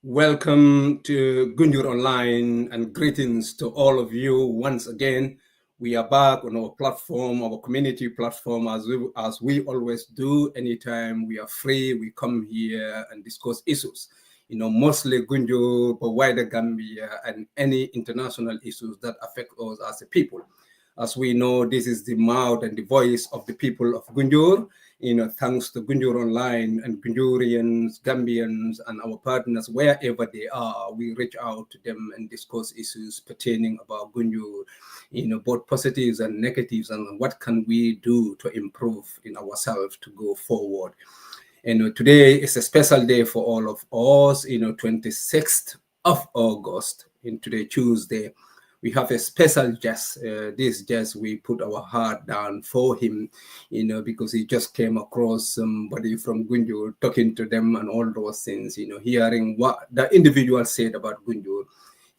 Welcome to Gunjur Online and greetings to all of you once again. We are back on our platform, our community platform, as we always do. Anytime we are free, we come here and discuss issues. Mostly Gunjur, but wider Gambia, and any international issues that affect us as a people. As we know, this is the mouth and the voice of the people of Gunjur. Thanks to Gunjur Online and Gunjurians, Gambians, and our partners, wherever they are, we reach out to them and discuss issues pertaining about Gunjur, both positives and negatives, and what can we do to improve in ourselves to go forward. Today is a special day for all of us, 26th of August, today, Tuesday. We have a special guest. This guest, we put our heart down for him, because he just came across somebody from Gunjur, talking to them and all those things, hearing what the individual said about Gunjur.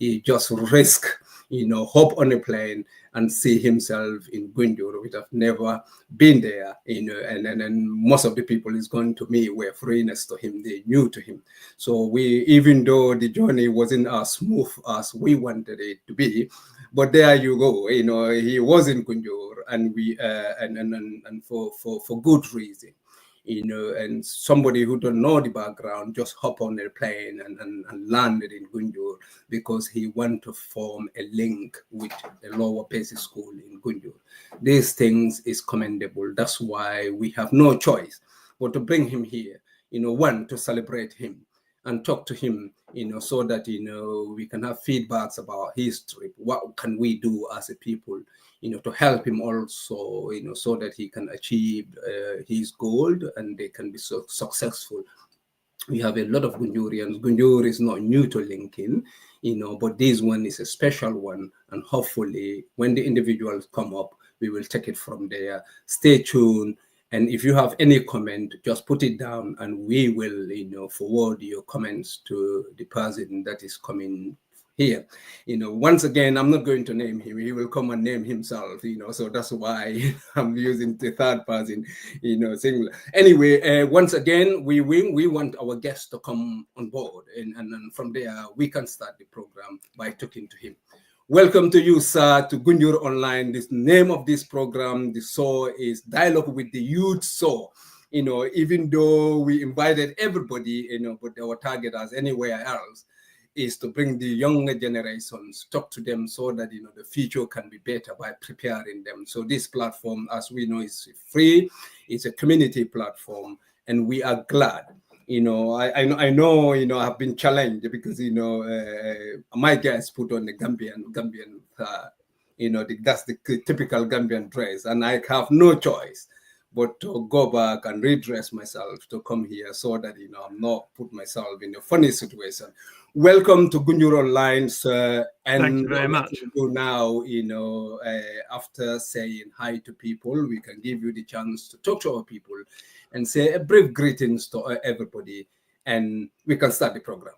He just risked, hop on a plane and see himself in Gunjur, which have never been there, and most of the people is going to me were foreigners to him, they new to him. So even though the journey wasn't as smooth as we wanted it to be, but there you go, he was in Gunjur, and we and for good reason. And somebody who don't know the background just hop on a plane and landed in Gunjur because he want to form a link with a lower basic school in Gunjur. These things is commendable. That's why we have no choice but to bring him here, one, to celebrate him and talk to him, so that, we can have feedbacks about his trip. What can we do as a people, to help him also, so that he can achieve his goal and they can be so successful. We have a lot of Gunjurians. Gunjur is not new to LinkedIn, but this one is a special one. And hopefully when the individuals come up, we will take it from there. Stay tuned. And if you have any comment, just put it down and we will, forward your comments to the person that is coming here. Once again, I'm not going to name him. He will come and name himself, so that's why I'm using the third person, singular. Anyway, once again, we want our guests to come on board, and from there, we can start the program by talking to him. Welcome to you, sir, to Gunjur Online. The name of this program, the show, is Dialogue with the Youth Show. Even though we invited everybody, but our target, as anywhere else, is to bring the younger generations, talk to them so that, the future can be better by preparing them. So this platform, as we know, is free. It's a community platform, and we are glad. I know, I've been challenged because, my guys put on the Gambian, that's the typical Gambian dress, and I have no choice but to go back and redress myself to come here so that, I'm not put myself in a funny situation. Welcome to Gunjur Online, sir. And thank you very much. Now, after saying hi to people, we can give you the chance to talk to our people and say a brief greetings to everybody, and we can start the program.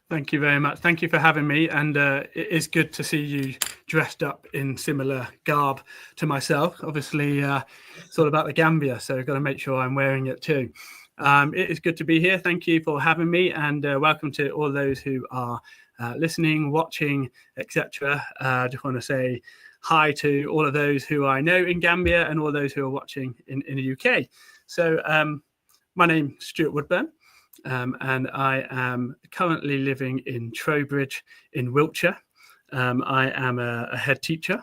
Thank you very much. Thank you for having me. And it is good to see you dressed up in similar garb to myself. Obviously, it's all about the Gambia, so I've got to make sure I'm wearing it too. It is good to be here. Thank you for having me, and welcome to all those who are listening, watching, etc. I just want to say hi to all of those who I know in Gambia and all those who are watching in the UK. So my name's Stuart Woodburn. And I am currently living in Trowbridge in Wiltshire. I am a head teacher,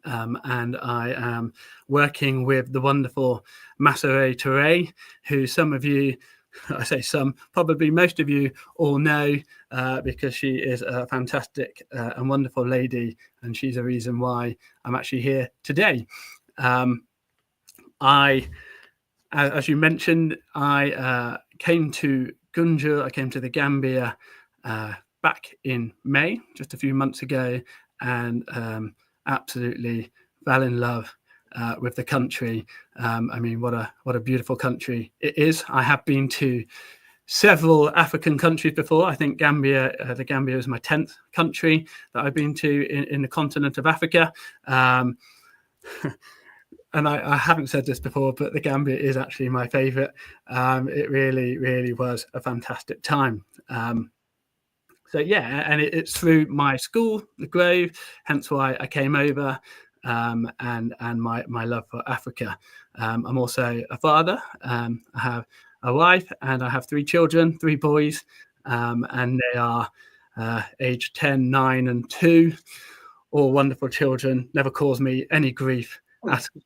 and I am working with the wonderful Masere Touré, who some of you, I say some, probably most of you all know, because she is a fantastic and wonderful lady, and she's a reason why I'm actually here today. As you mentioned, I came to Gunjur, I came to the Gambia back in May, just a few months ago, and absolutely fell in love with the country. I mean, what a beautiful country it is. I have been to several African countries before. I think the Gambia is my 10th country that I've been to in the continent of Africa. and I haven't said this before, but the Gambia is actually my favourite. It really, really was a fantastic time. So yeah, and it's through my school, the Grove, hence why I came over, and my love for Africa. I'm also a father. I have a wife, and I have 3 children, 3 boys, and they are aged 10, 9, and 2. All wonderful children, never cause me any grief at all.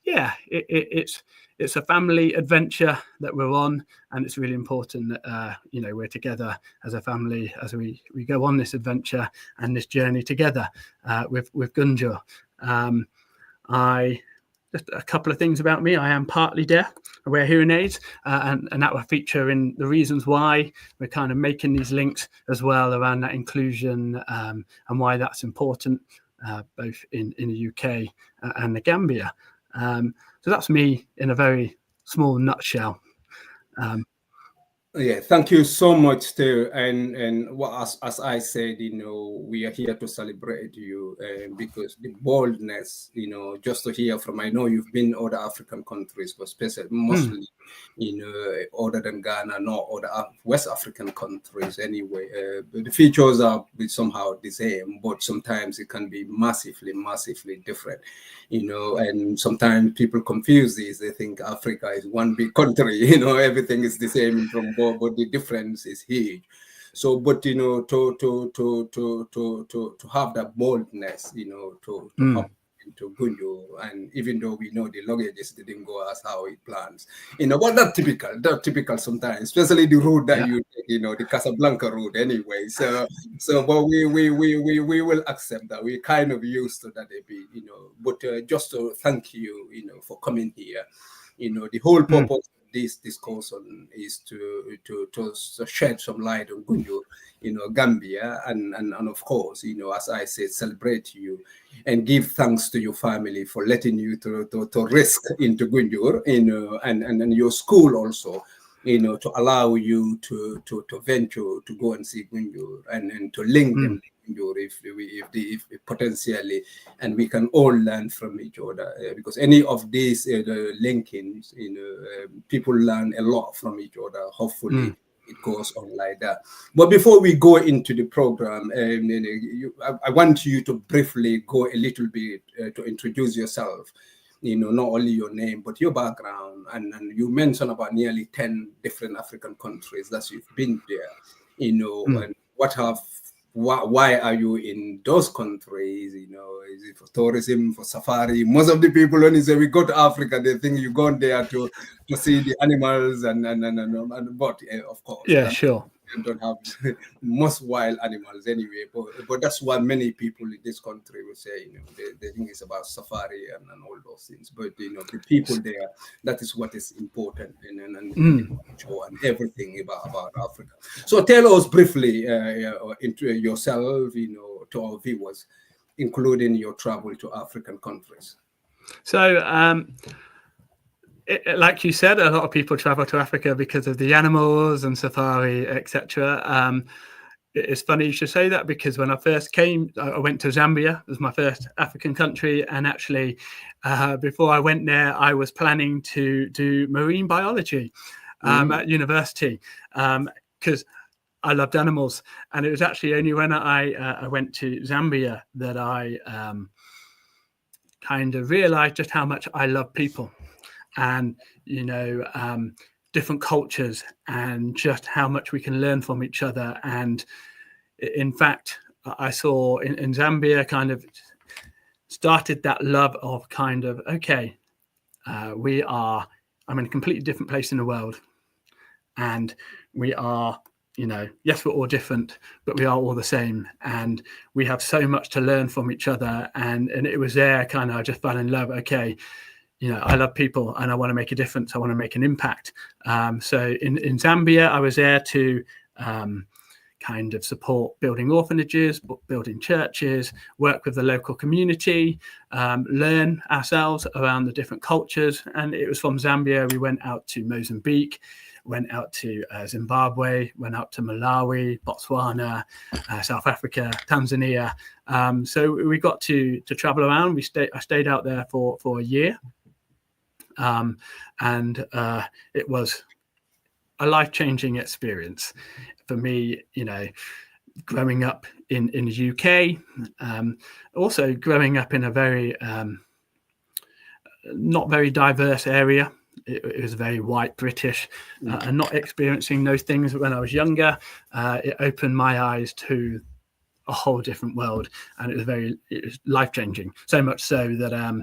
Yeah, it's a family adventure that we're on, and it's really important that we're together as a family as we go on this adventure and this journey together with Gunjur. Just a couple of things about me. I am partly deaf. I wear hearing aids, and that will feature in the reasons why we're kind of making these links as well around that inclusion, and why that's important, both in the UK and the Gambia. So that's me in a very small nutshell. Yeah, thank you so much, Stu. And as I said, we are here to celebrate you, because the boldness, just to hear from. I know you've been other African countries, but mostly, other than Ghana, no other West African countries. Anyway, the features are somehow the same, but sometimes it can be massively, massively different. And sometimes people confuse these. They think Africa is one big country. Everything is the same from both, but the difference is huge. So, but to have that boldness, to hop into Gunjur, and even though we know the luggages didn't go as how it plans, but that's typical sometimes, especially the route that you take, the Casablanca route anyway. So but we will accept that. We're kind of used to that a bit, but just to thank you, for coming here. The whole purpose of this discussion is to shed some light on Gunjur, Gambia, and of course, as I said, celebrate you and give thanks to your family for letting you to risk into Gunjur, and your school also, to allow you to venture to go and see Gunjur and to link them to Gunjur if potentially, and we can all learn from each other, because any of these linkings, people learn a lot from each other. Hopefully it goes on like that. But before we go into the program, I want you to briefly go a little bit to introduce yourself. Not only your name, but your background. And you mentioned about nearly 10 different African countries that you've been there, and why are you in those countries? Is it for tourism, for safari? Most of the people, when you say we go to Africa, they think you go there to see the animals but of course, yeah, sure. You don't have most wild animals anyway, but that's what many people in this country will say. They think it's about safari and all those things. But the people there, that is what is important, and everything about Africa. So tell us briefly into yourself, to our viewers, including your travel to African countries. So, like you said, a lot of people travel to Africa because of the animals and safari, etc. It's funny you should say that, because when I first came, I went to Zambia. It was my first African country, and actually, before I went there, I was planning to do marine biology at university, because I loved animals. And it was actually only when I went to Zambia that I kind of realized just how much I love people. And different cultures, and just how much we can learn from each other. And in fact, I saw in Zambia kind of started that love of kind of, okay, I'm in a completely different place in the world, and we are, yes, we're all different, but we are all the same, and we have so much to learn from each other. And it was there kind of, I just fell in love. Okay, I love people, and I want to make a difference. I want to make an impact. So in Zambia, I was there to kind of support building orphanages, building churches, work with the local community, learn ourselves around the different cultures. And it was from Zambia we went out to Mozambique, went out to Zimbabwe, went out to Malawi, Botswana, South Africa, Tanzania. So we got to travel around. I stayed out there for a year. And it was a life-changing experience for me, growing up in the UK, also growing up in a very not very diverse area. It was very white British, and not experiencing those things when I was younger. It opened my eyes to a whole different world, and it was life-changing, so much so that I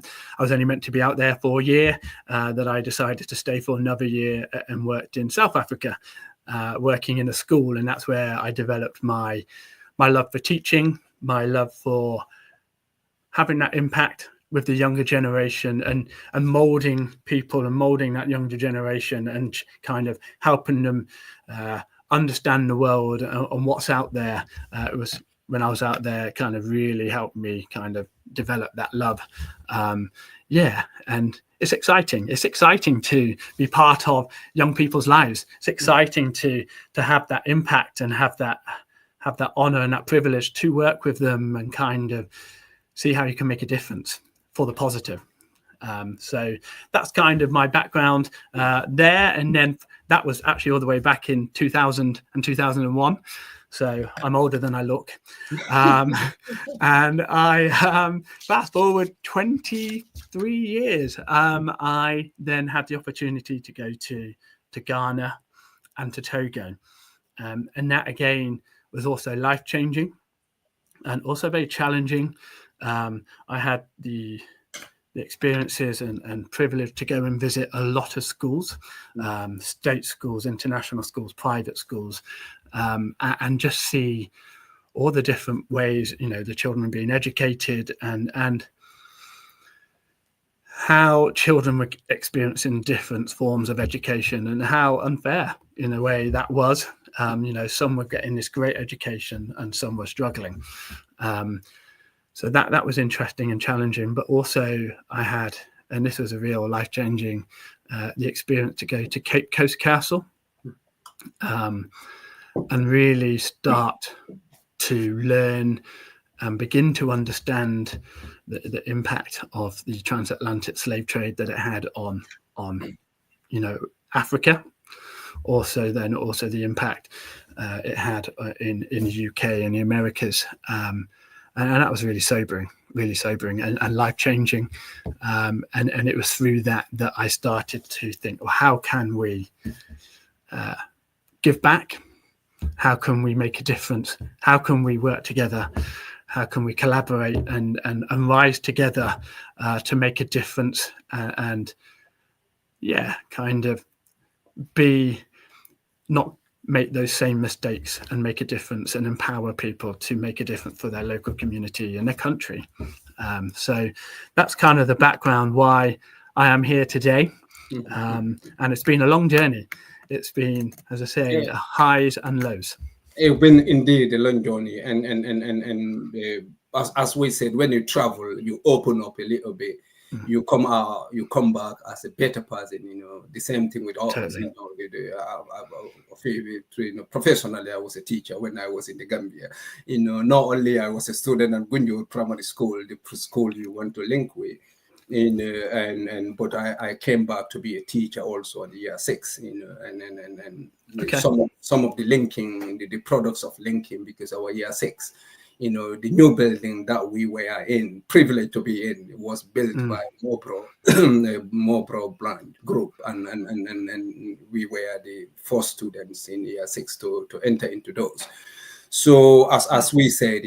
was only meant to be out there for a year, that I decided to stay for another year and worked in South Africa, working in a school. And that's where I developed my love for teaching, my love for having that impact with the younger generation, and molding people and molding that younger generation, and kind of helping them understand the world and what's out there. It was when I was out there, kind of really helped me kind of develop that love. And it's exciting. It's exciting to be part of young people's lives. It's exciting to have that impact and have that honor and that privilege to work with them and kind of see how you can make a difference for the positive. So that's kind of my background there. And then that was actually all the way back in 2000 and 2001. So I'm older than I look. And I fast forward 23 years. I then had the opportunity to go to Ghana and to Togo. And that again was also life-changing and also very challenging. I had the experiences and privilege to go and visit a lot of schools, state schools, international schools, private schools, and just see all the different ways, the children being educated, and how children were experiencing different forms of education, and how unfair in a way that was. Some were getting this great education and some were struggling. So that was interesting and challenging, but also I had, and this was a real life-changing, the experience to go to Cape Coast Castle, and really start to learn and begin to understand the impact of the transatlantic slave trade that it had on Africa. Also the impact it had in the UK and the Americas. And that was really sobering and life-changing. And it was through that I started to think, well, how can we give back? How can we make a difference? How can we work together? How can we collaborate and rise together to make a difference? Kind of not make those same mistakes and make a difference and empower people to make a difference for their local community and their country. So that's kind of the background why I am here today. And it's been a long journey. It's been, as I say, highs and lows. It's been indeed a long journey. And as we said, when you travel, you open up a little bit. You come out, you come back as a better person. The same thing with all of us. Professionally, I was a teacher when I was in the Gambia. Not only I was a student at Gunjur Primary School, the school you want to link with, but I came back to be a teacher also at the year 6. Some of the linking, the products of linking, because our year 6. The new building that we were in, privileged to be in, was built by Mobro Blind Group, and we were the first students in year 6 to enter into those. So as we said,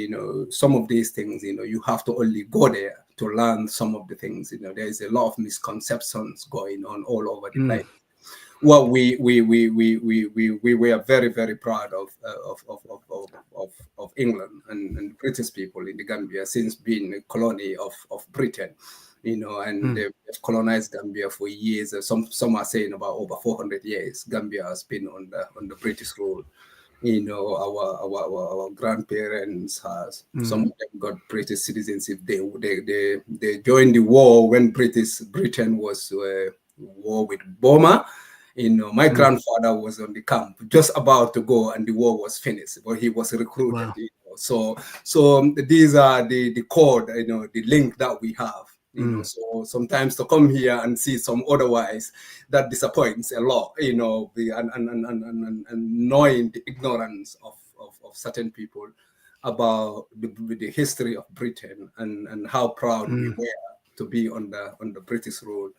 some of these things, you have to only go there to learn some of the things. There is a lot of misconceptions going on all over the place. Well, we were very, very proud of England and British people in the Gambia, since being a colony of Britain, and they've colonized Gambia for years. Some are saying about over 400 years. Gambia has been under British rule. Our grandparents has. Some of them got British citizenship. They joined the war when Britain was war with Burma. My grandfather was on the camp, just about to go, and the war was finished, but he was recruited. Wow. So these are the cord, the link that we have. So sometimes to come here and see some otherwise, that disappoints a lot. And knowing the ignorance of certain people about the history of Britain and how proud we were to be under British rule.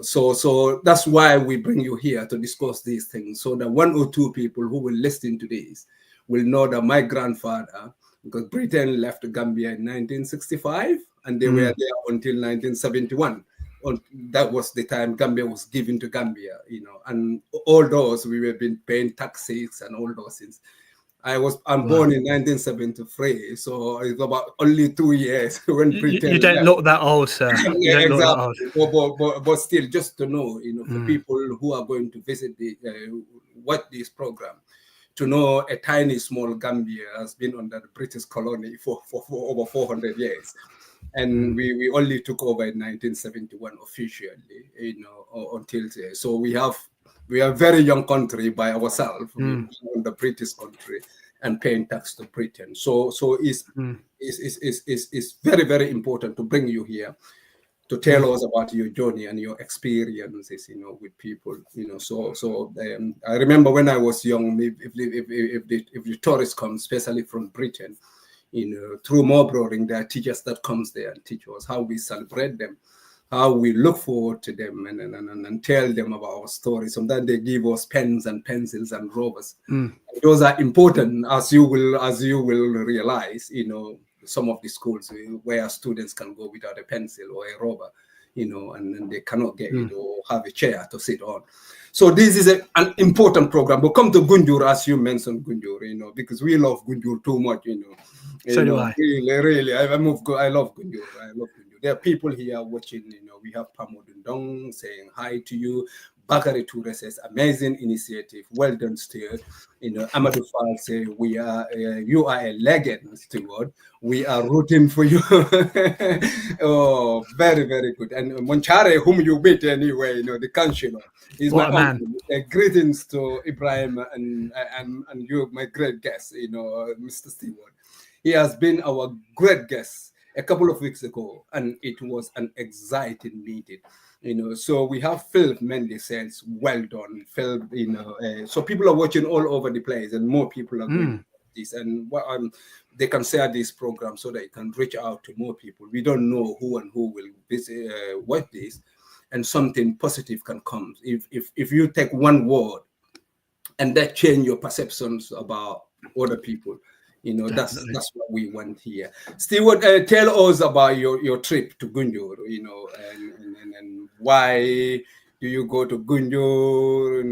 So that's why we bring you here to discuss these things, so that one or two people who will listen to this will know that my grandfather, because Britain left Gambia in 1965 and they were there until 1971. That was the time Gambia was given to Gambia, and all those we were been paying taxes and all those things. I'm born in 1973, so it's about only 2 years when Britain you don't left. look that old, sir. You don't Exactly. look that old. But still, just to know, for people who are going to visit watch this program, to know a tiny small Gambia has been under the British colony for over 400 years. And we only took over in 1971 officially, until today. So we are a very young country by ourselves, in the British country, and paying tax to Britain. So it's very, very important to bring you here to tell us about your journey and your experiences, with people, So I remember when I was young, if the tourists come, especially from Britain, through Mobroring, there are teachers that comes there and teach us how we celebrate them, how we look forward to them, and tell them about our stories. Sometimes they give us pens and pencils and rubbers. Those are important, as you will realize. Some of the schools where students can go without a pencil or a rubber, and they cannot get it or have a chair to sit on. So this is an important program. But come to Gunjur, as you mentioned, Gunjur, because we love Gunjur too much, So do I. Really, I love Gunjur. There are people here watching, we have Pamodundong saying hi to you. Bakari Toure says, amazing initiative. Well done, Stuart. Amadou Fall say, you are a legend, Stuart. We are rooting for you. Oh, very, very good. And Monchare, whom you meet anyway, the councillor, is What my a uncle. Greetings to Ebrima and you, my great guest, Mr. Stewart. He has been our great guest a couple of weeks ago, and it was an exciting meeting. So we have Phil Mendes says, well done, Phil. So people are watching all over the place, and more people are going to this, and they can share this program so that it can reach out to more people. We don't know who will visit, watch this, and something positive can come if you take one word and that change your perceptions about other people. That's what we want here. Stewart, tell us about your trip to Gunjur, and why do you go to Gunjur?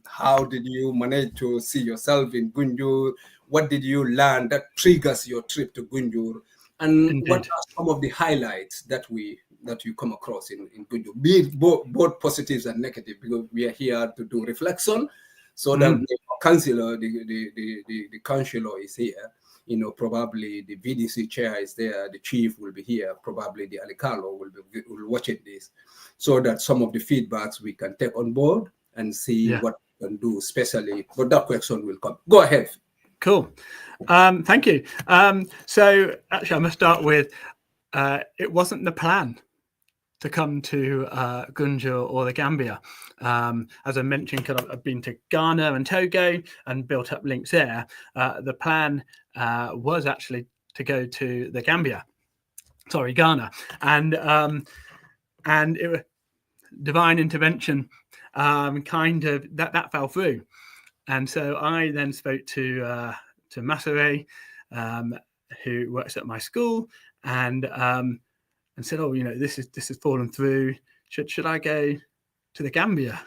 How did you manage to see yourself in Gunjur? What did you learn that triggers your trip to Gunjur? And what are some of the highlights that you come across in Gunjur? Be it both positives and negative, because we are here to do reflection. So that the councillor, the councillor is here. Probably the VDC chair is there. The chief will be here. Probably the Alicalo will watching this, so that some of the feedbacks we can take on board and see what we can do. Especially, but that question will come. Go ahead. Cool. Thank you. So actually, I must start with it wasn't the plan to come to Gunjur or the Gambia. As I mentioned, I've been to Ghana and Togo and built up links there. The plan was actually to go to the Ghana, and it was divine intervention. Kind of that fell through, and so I then spoke to Masere, who works at my school, and said, "Oh, this has fallen through. Should I go to the Gambia?"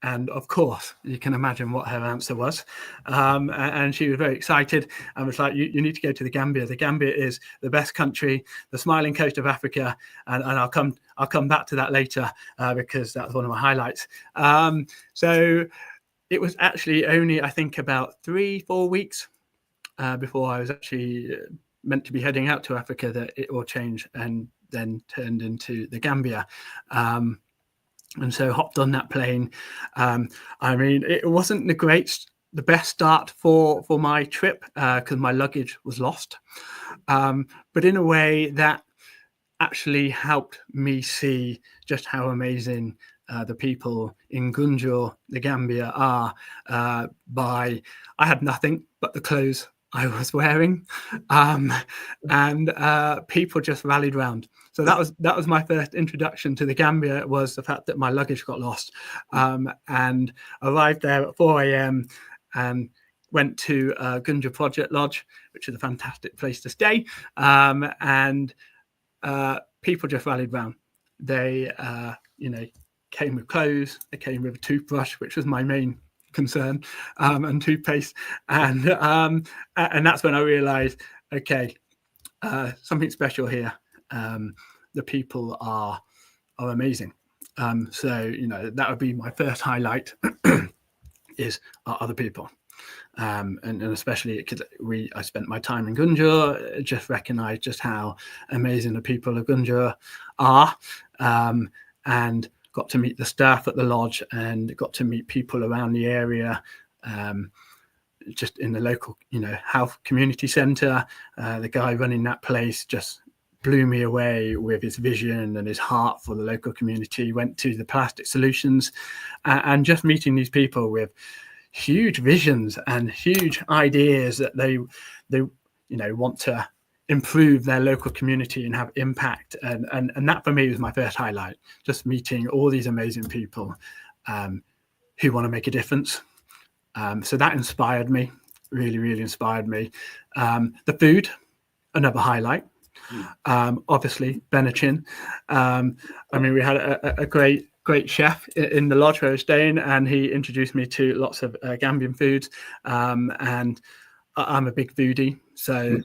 And of course, you can imagine what her answer was. And she was very excited and was like, "You need to go to the Gambia. The Gambia is the best country, the smiling coast of Africa." And I'll come back to that later because that's one of my highlights. So it was actually only, I think, about 3-4 weeks before I was actually meant to be heading out to Africa that it all changed and then turned into the Gambia. And so hopped on that plane. I mean, it wasn't the best start for my trip because my luggage was lost. But in a way that actually helped me see just how amazing the people in Gunjur, the Gambia, are. I had nothing but the clothes I was wearing, and people just rallied round. So that was my first introduction to the Gambia, was the fact that my luggage got lost, and arrived there at 4 a.m. and went to Gunjur Project Lodge, which is a fantastic place to stay, and people just rallied round. They, came with clothes. They came with a toothbrush, which was my main concern, and toothpaste, and that's when I realised, okay, something special here. The people are amazing. So that would be my first highlight is other people. And especially because I spent my time in Gunjur, just recognised just how amazing the people of Gunjur are, and got to meet the staff at the lodge and got to meet people around the area, just in the local, health community centre. The guy running that place just blew me away with his vision and his heart for the local community. Went to the plastic solutions, and just meeting these people with huge visions and huge ideas that they want to improve their local community and have impact, and that for me was my first highlight, just meeting all these amazing people who want to make a difference. So that inspired me, really inspired me. The food, another highlight. Obviously Benachin. I mean, we had a great chef in the lodge where I was staying, and he introduced me to lots of Gambian foods, and I'm a big foodie, so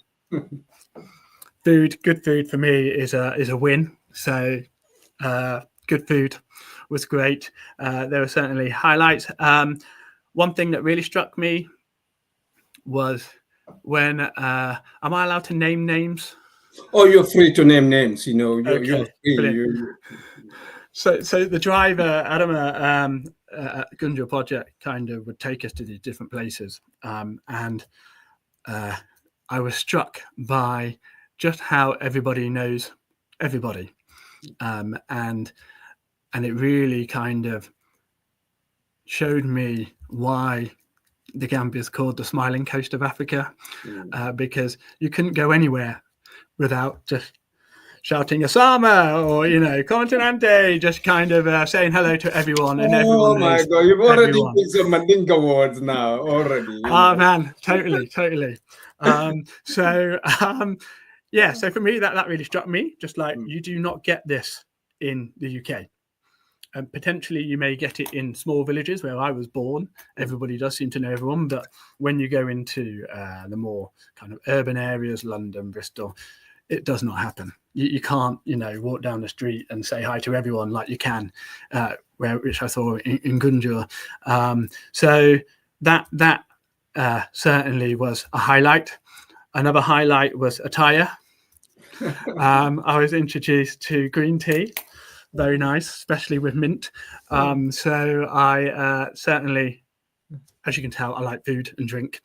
good food for me is a win. So good food was great. There were certainly highlights. One thing that really struck me was when am I allowed to name names? Oh, you're free to name names. You're Okay, free. So the driver, Adama, at Gunjur Project kind of would take us to these different places. And I was struck by just how everybody knows everybody. And it really kind of showed me why the Gambia is called the smiling coast of Africa, because you couldn't go anywhere without just shouting Osama or Commandante, just kind of saying hello to everyone, and everyone knows. Oh my God, you've already everyone. picked some Mandinka words now already. Man, totally. So for me that really struck me. Just like you do not get this in the UK. And potentially you may get it in small villages where I was born. Everybody does seem to know everyone, but when you go into the more kind of urban areas, London, Bristol, it does not happen. You can't, walk down the street and say hi to everyone like you can, which I saw in Gunjur. So that certainly was a highlight. Another highlight was attire. I was introduced to green tea. Very nice, especially with mint. So I certainly, as you can tell, I like food and drink.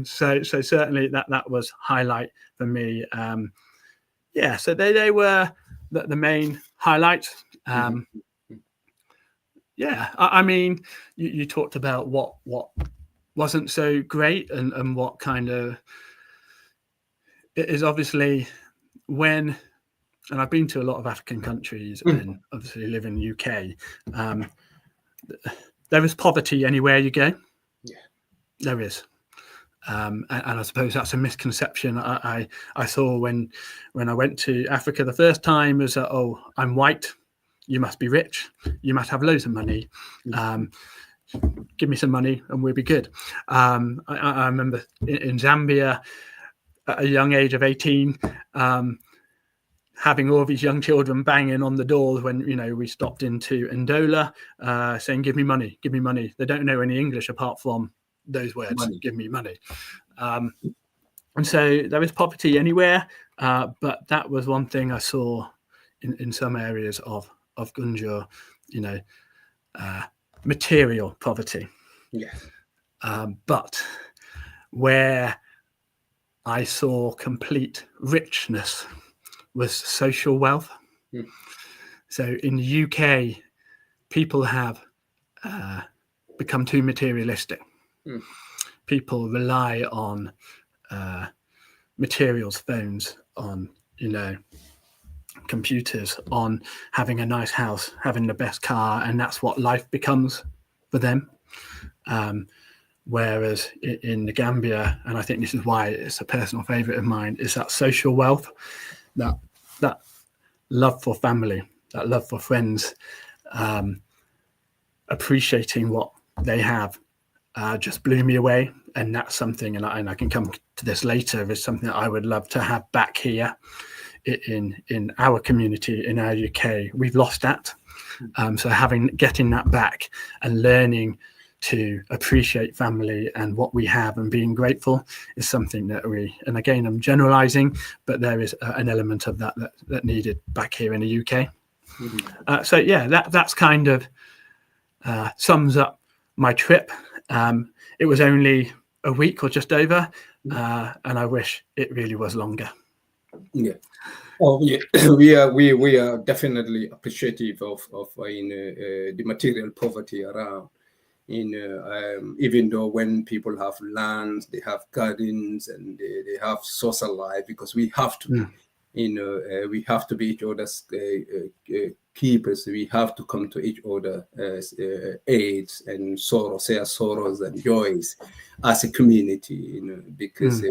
So certainly that was highlight for me. So they were the main highlights. I mean, you talked about what wasn't so great and what kind of it is. Obviously when, and I've been to a lot of African countries and obviously live in the UK, there is poverty anywhere you go. There is. And I suppose that's a misconception I saw when I went to Africa the first time, was that, oh, I'm white, you must be rich, you must have loads of money, give me some money and we'll be good. I remember in Zambia at a young age of 18, having all these young children banging on the doors when, you know, we stopped into Ndola, saying, give me money, give me money. They don't know any English apart from those words, money. Give me money. And so there is poverty anywhere, but that was one thing I saw in some areas of Gunjur, you know, material poverty. Yeah. But where I saw complete richness was social wealth. So in the UK, people have become too materialistic. People rely on materials, phones, on, you know, computers, on having a nice house, having the best car, and that's what life becomes for them. Whereas in the Gambia, and I think this is why it's a personal favorite of mine, is that social wealth, that love for family, that love for friends, appreciating what they have, just blew me away. And that's something, and I can come to this later, is something that I would love to have back here in our community, in our UK. We've lost that. So getting that back and learning to appreciate family and what we have and being grateful is something that and again, I'm generalizing, but there is an element of that needed back here in the UK. So yeah, that's kind of sums up my trip. It was only a week or just over, and I wish it really was longer. Yeah. Oh, yeah. we are definitely appreciative of the material poverty around. Even though when people have lands, they have gardens, and they have social life, because we have to, we have to be each other's keepers. We have to come to each other as aids and share sorrows and joys as a community. Because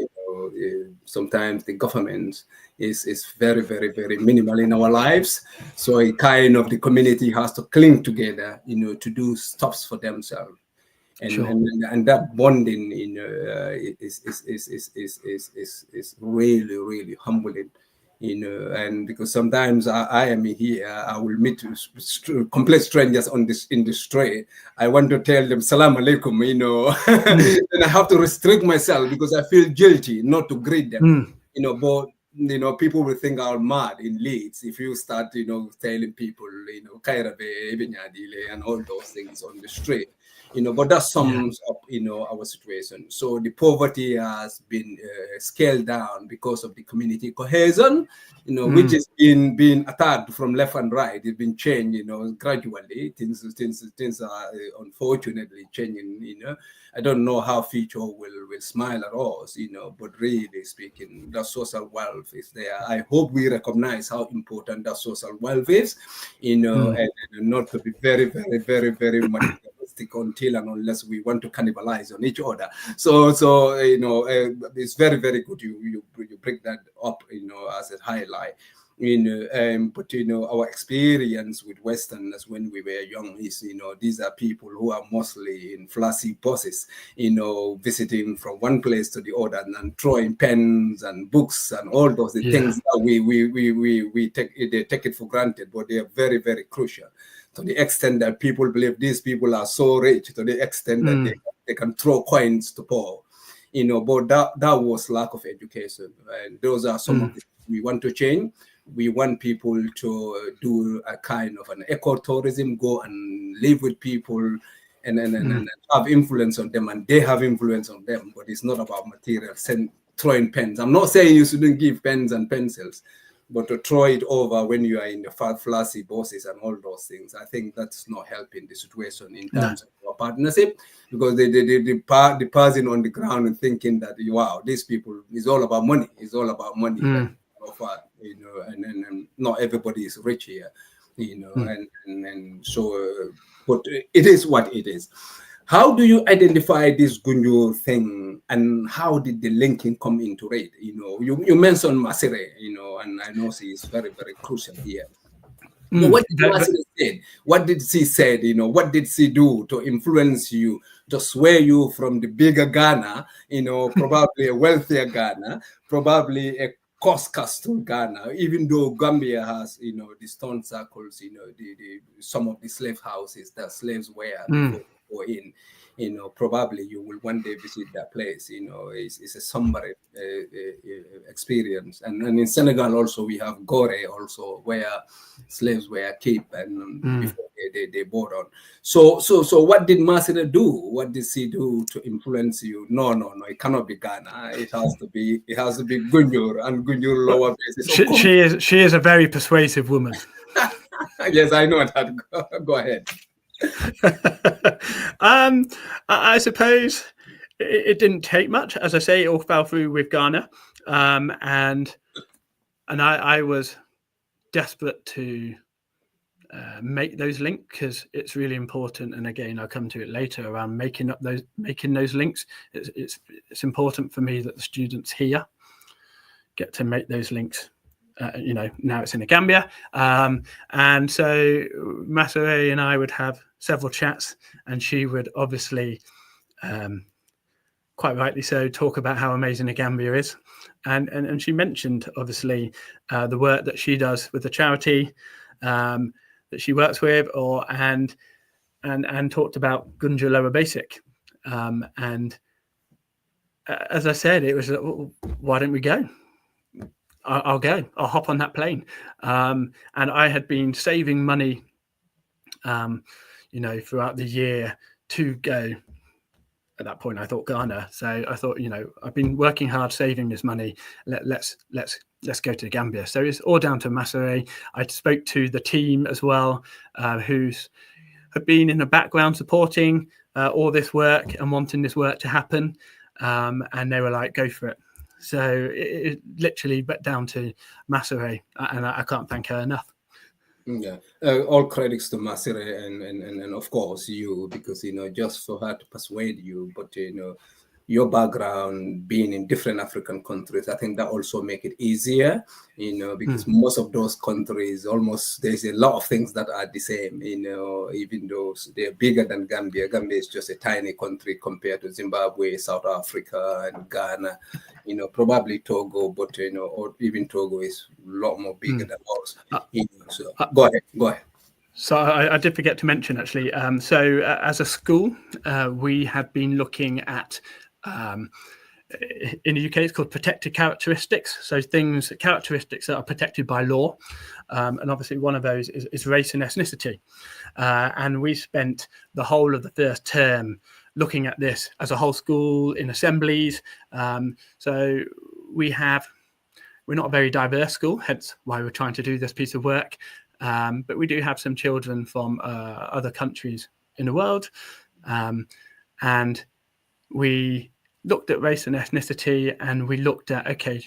sometimes the government is very, very, very minimal in our lives. So the community has to cling together, to do stuffs for themselves. And, sure. and that bonding, is really, really humbling. And because sometimes I am here, I will meet complete strangers in the street. I want to tell them salam alaikum, and I have to restrict myself because I feel guilty not to greet them, but people will think I'm mad in Leeds if you start, telling people, and all those things on the street. But that sums up, our situation. So the poverty has been scaled down because of the community cohesion, which is being attacked from left and right. It's been changed, gradually. Things are unfortunately changing. I don't know how future will smile at us, but really speaking, the social wealth is there. I hope we recognize how important that social wealth is, and not to be very, very, very, very much until and unless we want to cannibalize on each other. So it's very, very good you break that up, as a highlight. But our experience with Westerners when we were young is, these are people who are mostly in flashy buses, visiting from one place to the other and throwing pens and books and all those things that we take it for granted, but they are very, very crucial. To the extent that people believe these people are so rich, to the extent that they can throw coins to poor, but that was lack of education. And those are some of the things we want to change. We want people to do a kind of an ecotourism, go and live with people and have influence on them, and they have influence on them. But it's not about material, throwing pens. I'm not saying you shouldn't give pens and pencils, but to throw it over when you are in the flashy bosses and all those things, I think that's not helping the situation in terms of our partnership, because the person on the ground and thinking that, wow, these people is all about money. It's all about money. And not everybody is rich here, and so, but it is what it is. How do you identify this Gunjur thing, and how did the linking come into it? You mentioned Masire, and I know she is very, very crucial here. What did Masire say? What did she say? What did she do to influence you, to sway you from the bigger Ghana, probably a wealthier Ghana, probably a coast to Ghana, even though Gambia has, the stone circles, the some of the slave houses that slaves were before in. Probably you will one day visit that place. It's a somber experience. And in Senegal also we have Gore also, where slaves were kept and before they bought on. So what did Masire do? What did she do to influence you? No, it cannot be Ghana. It has to be Gunjur, and Gunjur lower basis. She is a very persuasive woman. Yes, I know that. Go ahead. I suppose it didn't take much. As I say, it all fell through with Ghana, and I was desperate to make those links, because it's really important. And again, I'll come to it later around making those links. It's important for me that the students here get to make those links. Now it's in the Gambia, and so Masire and I would have several chats, and she would obviously, quite rightly so, talk about how amazing the Gambia is, and she mentioned obviously the work that she does with the charity that she works with, and talked about Gunjur Lower Basic, and as I said, it was, why don't we go? I'll go. I'll hop on that plane. And I had been saving money, throughout the year to go. At that point, I thought Ghana. So I thought, I've been working hard saving this money. Let's go to Gambia. So it's all down to Masire. I spoke to the team as well, who's have been in the background supporting all this work and wanting this work to happen. And they were like, go for it. So it literally but down to Masire, and I can't thank her enough. Yeah, all credits to Masire and of course you, because just for her to persuade you, but your background being in different African countries, I think that also make it easier, because most of those countries, almost there's a lot of things that are the same, even though they're bigger than Gambia. Gambia is just a tiny country compared to Zimbabwe, South Africa, and Ghana, probably Togo, but, or even Togo is a lot more bigger than us. So go ahead. So I did forget to mention, actually, so as a school, we have been looking at, in the UK, it's called protected characteristics. So characteristics that are protected by law. And obviously one of those is race and ethnicity. And we spent the whole of the first term looking at this as a whole school in assemblies. So we're not a very diverse school, hence why we're trying to do this piece of work. But we do have some children from other countries in the world. And we looked at race and ethnicity, and we looked at, okay,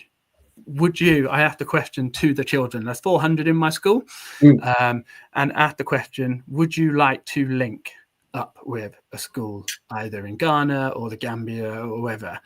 I asked the question to the children, there's 400 in my school, and asked the question, would you like to link up with a school either in Ghana or the Gambia or wherever?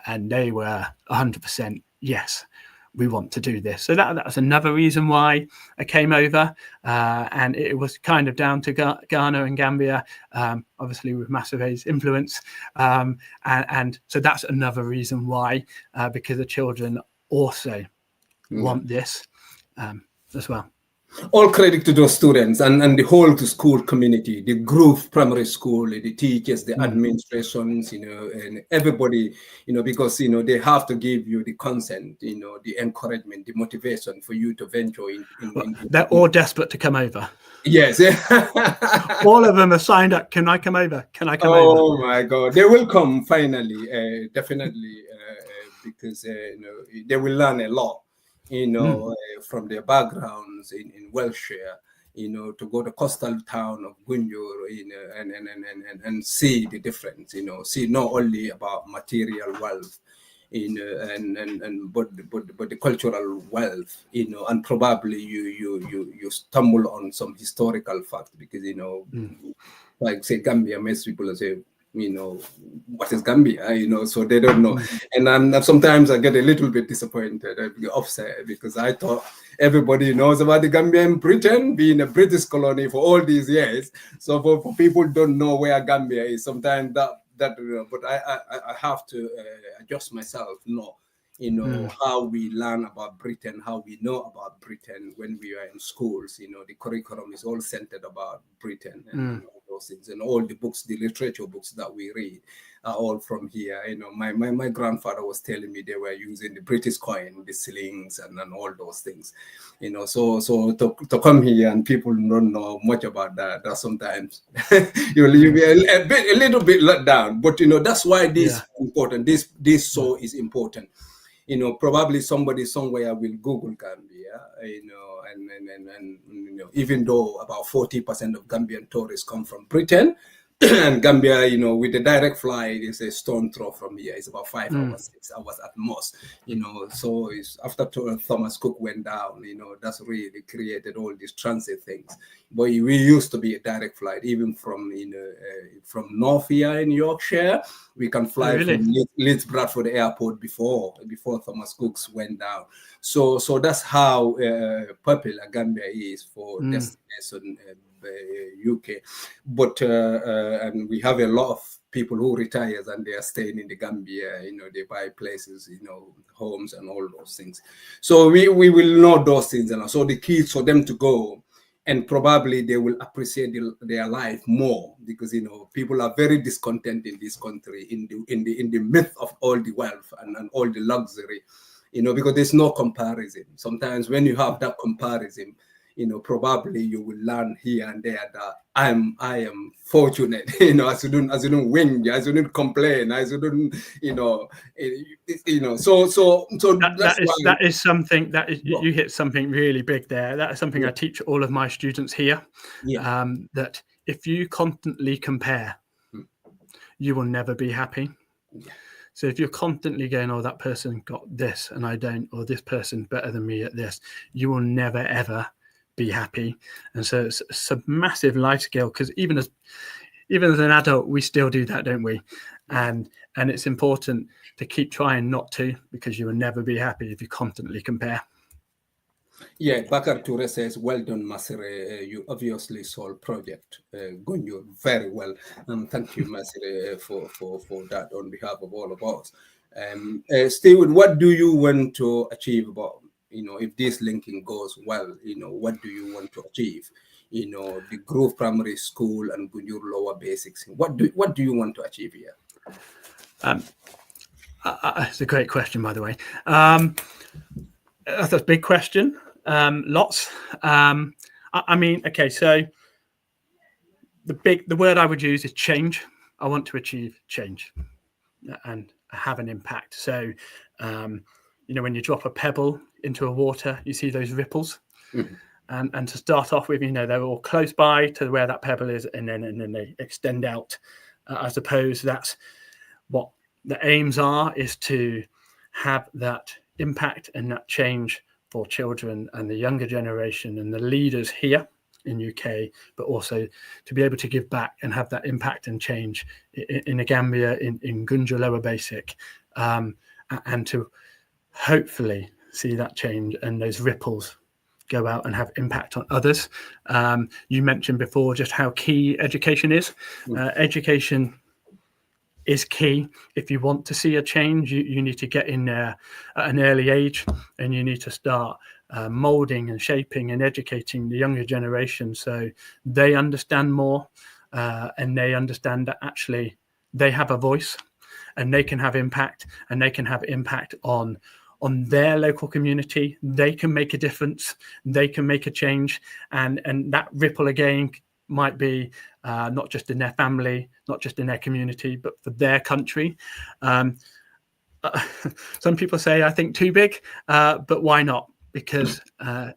And they were 100% yes. We want to do this. So that's another reason why I came over, and it was kind of down to Ghana and Gambia, obviously with Masire's influence, and so that's another reason why, because the children also want this as well. All credit to those students and the whole school community, the Groove Primary School, the teachers, the administrations, and everybody, because, they have to give you the consent, the encouragement, the motivation for you to venture in. They're all desperate to come over. Yes. All of them are signed up. Can I come over? Can I come over? Oh my God. They will come finally, definitely, because, they will learn a lot. From their backgrounds in Welshire, to go to coastal town of Gunjur, and see the difference, see not only about material wealth, but the cultural wealth, and probably you stumble on some historical fact, because, like say Gambia, most people say, what is Gambia, so they don't know. And sometimes I get a little bit disappointed, I get upset, because I thought everybody knows about the Gambia in Britain, being a British colony for all these years. So for people who don't know where Gambia is, sometimes that but I have to adjust myself. No, how we learn about Britain, how we know about Britain when we are in schools. The curriculum is all centered about Britain and all those things. And all the books, the literature books that we read are all from here. My grandfather was telling me they were using the British coin, the shillings and all those things. So to come here and people don't know much about that sometimes you'll be a little bit let down. But that's why this is important. This show is important. Probably somebody somewhere will Google Gambia, and even though about 40% of Gambian tourists come from Britain, and Gambia, with the direct flight, is a stone throw from here. It's about 5 hours, 6 hours at most. So it's after Thomas Cook went down. That's really created all these transit things. But we used to be a direct flight, even from from North here in Yorkshire. We can fly from Leeds Bradford Airport before Thomas Cook's went down. So that's how popular Gambia is for destination UK. But and we have a lot of people who retire and they are staying in the Gambia. They buy places, homes and all those things. So we will know those things, and so the key is for them to go. And probably they will appreciate their life more, because people are very discontent in this country in the myth of all the wealth and all the luxury, because there's no comparison. Sometimes when you have that comparison, probably you will learn here and there that I am fortunate. I shouldn't whinge, I shouldn't complain, I shouldn't, So that is something that is, you hit something really big there. That is something I teach all of my students here. That if you constantly compare, you will never be happy. So if you're constantly going, oh, that person got this and I don't, or this person's better than me at this, you will never ever be happy. And so it's a massive life skill, because even as an adult, we still do that, don't we? And it's important to keep trying not to, because you will never be happy if you constantly compare. Yeah, Bakar Toure says, well done, Masire. You obviously solved project Gunjur very well. Thank you, Masire, for that on behalf of all of us. Stuart, what do you want to achieve about, if this linking goes well, what do you want to achieve? The Grove Primary School and Gunjur Lower Basics. What do you want to achieve here? It's a great question, by the way. That's a big question. Lots. I mean, okay, so the word I would use is change. I want to achieve change and have an impact. So, when you drop a pebble into a water, you see those ripples. And to start off with, they're all close by to where that pebble is, and then they extend out. I suppose that's what the aims are, is to have that impact and that change for children and the younger generation and the leaders here in UK, but also to be able to give back and have that impact and change in the Gambia, in Gunjur Lower Basic, and to hopefully see that change and those ripples go out and have impact on others. You mentioned before just how key education is. Education is key. If you want to see a change, you need to get in there at an early age, and you need to start molding and shaping and educating the younger generation so they understand more, and they understand that actually they have a voice and they can have impact, and they can have impact on their local community. They can make a difference, they can make a change, and that ripple again might be not just in their family, not just in their community, but for their country. Some people say, I think too big, but why not? Because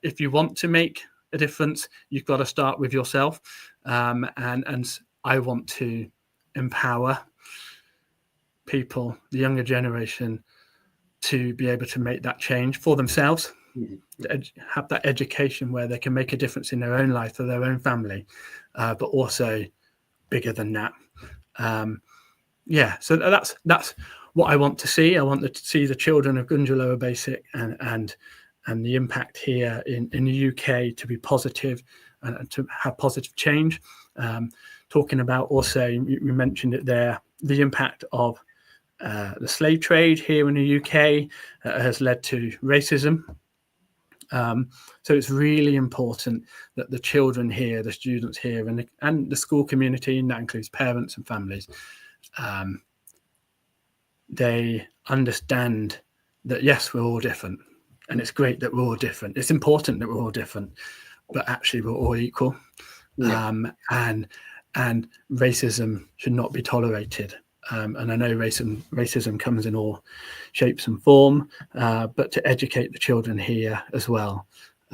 if you want to make a difference, you've got to start with yourself. And I want to empower people, the younger generation, to be able to make that change for themselves, have that education where they can make a difference in their own life or their own family, but also bigger than that. So that's what I want to see. I want to see the children of Gunjur Lower Basic and the impact here in the UK to be positive and to have positive change. Talking about also, you mentioned it there, the impact of the slave trade here in the UK has led to racism. So it's really important that the children here, the students here, and the school community, and that includes parents and families, they understand that, yes, we're all different. And it's great that we're all different. It's important that we're all different, but actually we're all equal. Yeah. And racism should not be tolerated. And I know racism comes in all shapes and form, but to educate the children here as well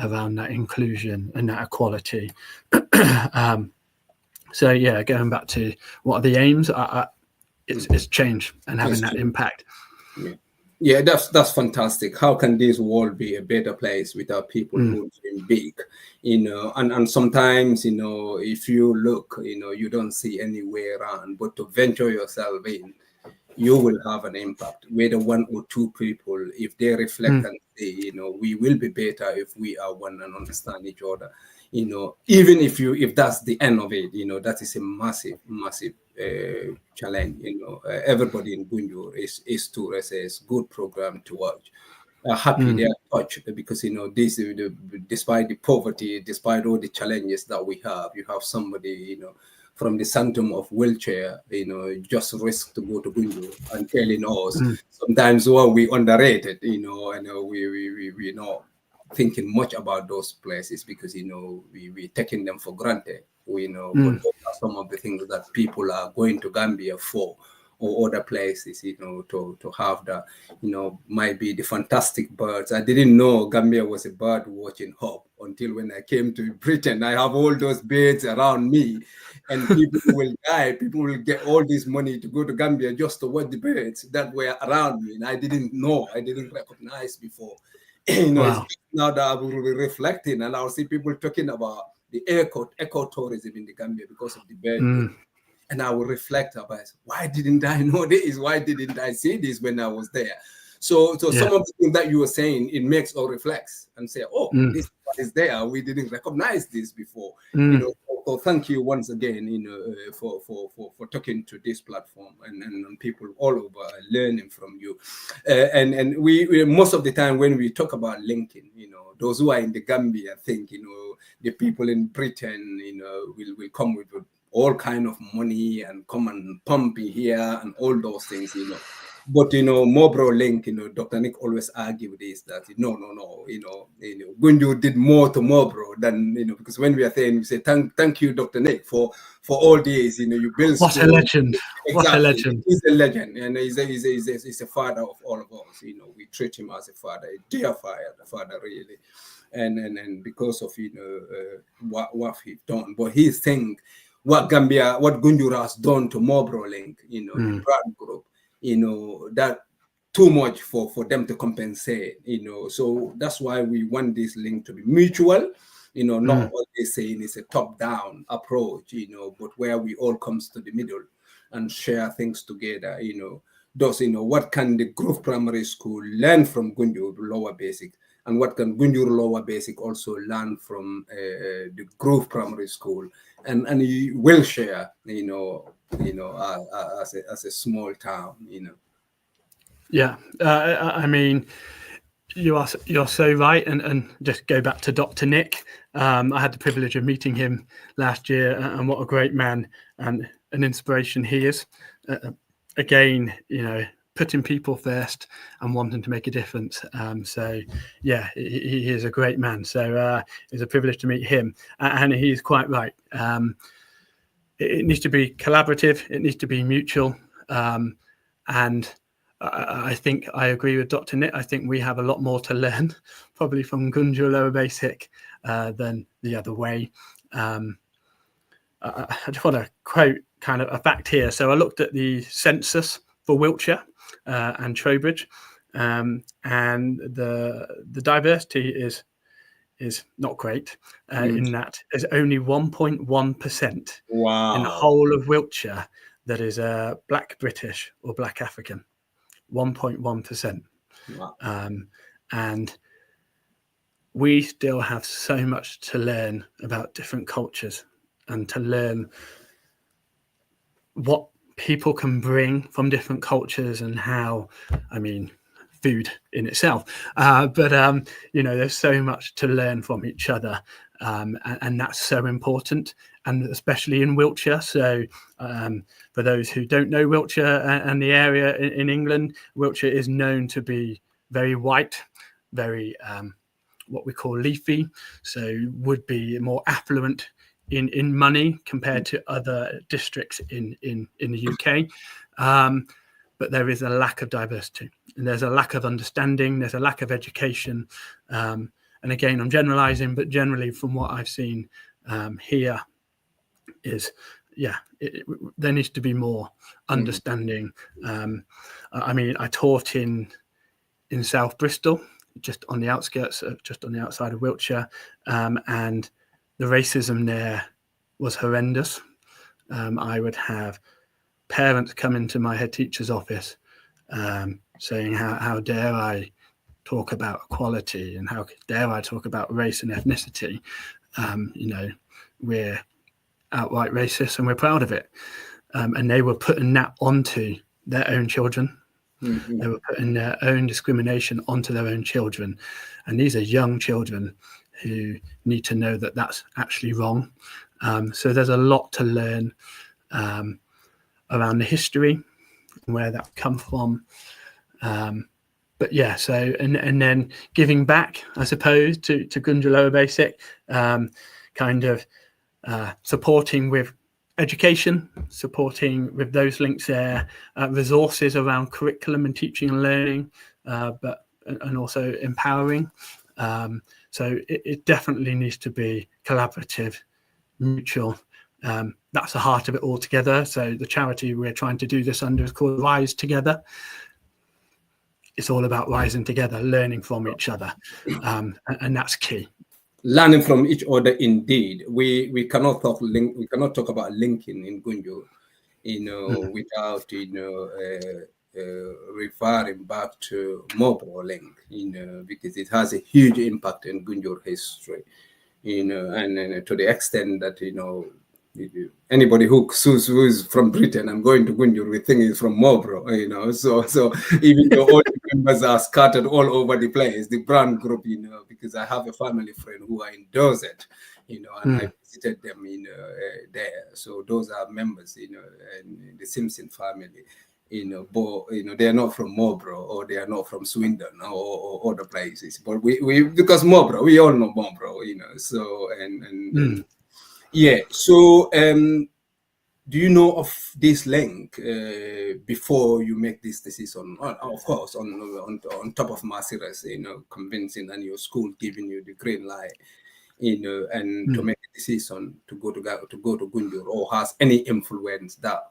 around that inclusion and that equality. So yeah, going back to what are the aims, it's change and having that impact. Yeah, that's fantastic. How can this world be a better place without people who dream big? And sometimes, if you look, you don't see any way around, but to venture yourself in, you will have an impact. Whether one or two people, if they reflect and say, we will be better if we are one and understand each other. Even if that's the end of it, that is a massive challenge. Everybody in Gunjur is to a good program to watch. Happy they are touched because this despite the poverty, despite all the challenges that we have, you have somebody from the sanctum of wheelchair, just risk to go to Gunjur and telling us sometimes we underrated, and we not thinking much about those places because we taking them for granted. But those are some of the things that people are going to Gambia for, or other places, to have that, might be the fantastic birds. I didn't know Gambia was a bird watching hub until when I came to Britain. I have all those birds around me, and people will die. People will get all this money to go to Gambia just to watch the birds that were around me. And I didn't know, I didn't recognize before. Wow. It's now that I will be reflecting, and I'll see people talking about the eco tourism in the Gambia because of the bird. And I will reflect about why didn't I know this? Why didn't I see this when I was there? So some of the things that you were saying, it makes or reflects and say, oh, this is there. We didn't recognize this before. So thank you once again, for talking to this platform and people all over learning from you. And we most of the time when we talk about linking, those who are in the Gambia think, the people in Britain, will come with all kind of money and come and pump in here and all those things, But Mobro link, Dr. Nick always argue this that no, Gunjur did more to Mobro than because when we are saying, we say thank you, Dr. Nick, for all these, you build. What a legend! Exactly. What a legend! He's a legend, and he's a father of all of us. We treat him as a father, a dear father, really, and because of what he's done, but he think what Gunjur has done to Mobro Link, the brand group, that too much for them to compensate, so that's why we want this link to be mutual, not always saying it's a top-down approach, but where we all comes to the middle and share things together, thus, what can the Grove Primary School learn from Gunjur Lower Basic, and what can Gunjur Lower Basic also learn from the Grove Primary School, and you will share, as a small town, Yeah, I mean, you're so right, and just go back to Dr. Nick. I had the privilege of meeting him last year, and what a great man and an inspiration he is. Again, putting people first and wanting to make a difference. So yeah, he is a great man. So it's a privilege to meet him, and he's quite right. It needs to be collaborative. It needs to be mutual, and I think I agree with Dr. Nick. I think we have a lot more to learn, probably from Gunjur Lower Basic than the other way. I just want to quote kind of a fact here. So I looked at the census for Wiltshire and Trowbridge, and the diversity is not great in that there's only 1.1% wow. in the whole of Wiltshire that is Black British or Black African. 1.1%. Wow. And we still have so much to learn about different cultures and to learn what people can bring from different cultures, and how, I mean, food in itself, but there's so much to learn from each other, and that's so important, and especially in Wiltshire. So for those who don't know Wiltshire and the area in England, Wiltshire is known to be very white, very what we call leafy, so would be more affluent in money compared to other districts in the UK. But there is a lack of diversity, and there's a lack of understanding, there's a lack of education. And again, I'm generalizing, but generally from what I've seen here is, there needs to be more understanding. I mean, I taught in South Bristol, just on the outskirts, just on the outside of Wiltshire, and the racism there was horrendous. I would have parents come into my head teacher's office saying, how dare I talk about equality, and how dare I talk about race and ethnicity? We're outright racist and we're proud of it. And they were putting that onto their own children. They were putting their own discrimination onto their own children. And these are young children who need to know that that's actually wrong. So there's a lot to learn around the history and where that come from. But yeah, so and then giving back, I suppose, to Gunjur Lower Basic, kind of supporting with education, supporting with those links there, resources around curriculum and teaching and learning, and also empowering. So it definitely needs to be collaborative, mutual. That's the heart of it all together. So the charity we're trying to do this under is called Rise Together. It's all about rising together, learning from each other, and that's key. Learning from each other, indeed. We cannot talk about linking in Gunjur, without referring back to Mobro link, because it has a huge impact in Gunjur history, and to the extent that anybody who is from Britain and going to Gunjur, we think is from Mobro, so even though all the members are scattered all over the place, the brand group, because I have a family friend who are in Dorset, and I visited them, there. So those are members, in the Simpson family, but they are not from Mobro, or they are not from Swindon or other places. But we because Mobro, we all know Mobro, so and yeah. So do you know of this link before you make this decision? Of course, on top of Masiras, convincing, and your school giving you the green light, and to make a decision to go to Gunjur, or has any influence that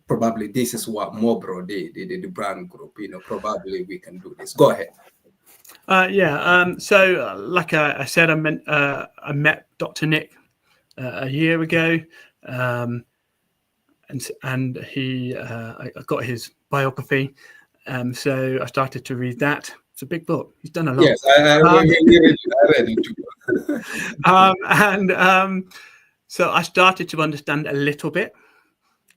probably this is what Mobro did, the brand group, probably we can do this. Go ahead. So like I said, I met Dr. Nick a year ago, and he I got his biography, so I started to read that. It's a big book. He's done a lot. Yes, I read it too. So I started to understand a little bit.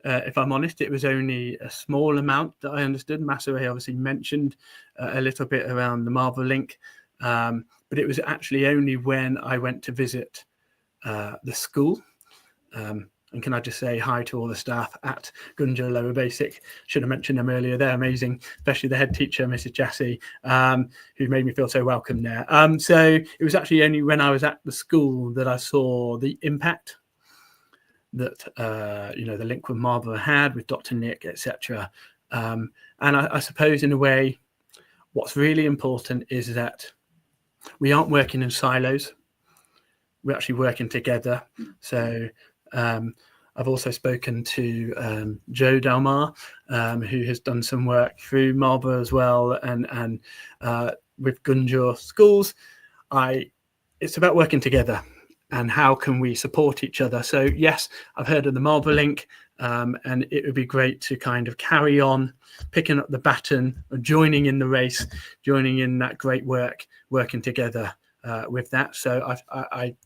If I'm honest, it was only a small amount that I understood. Masseray obviously mentioned a little bit around the Marvel link, but it was actually only when I went to visit the school. And can I just say hi to all the staff at Gunjur Lower Basic? Should have mentioned them earlier. They're amazing, especially the head teacher, Mrs. Jassy, who made me feel so welcome there. So it was actually only when I was at the school that I saw the impact that the link with Marlborough had with Dr. Nick, etc. And I suppose in a way, what's really important is that we aren't working in silos. We're actually working together. So I've also spoken to Joe Dalmar, who has done some work through Marlborough as well, and with Gunjur schools. It's about working together. And how can we support each other? So yes, I've heard of the Marlborough link, and it would be great to kind of carry on picking up the baton, joining in the race, joining in that great work, working together with that. So I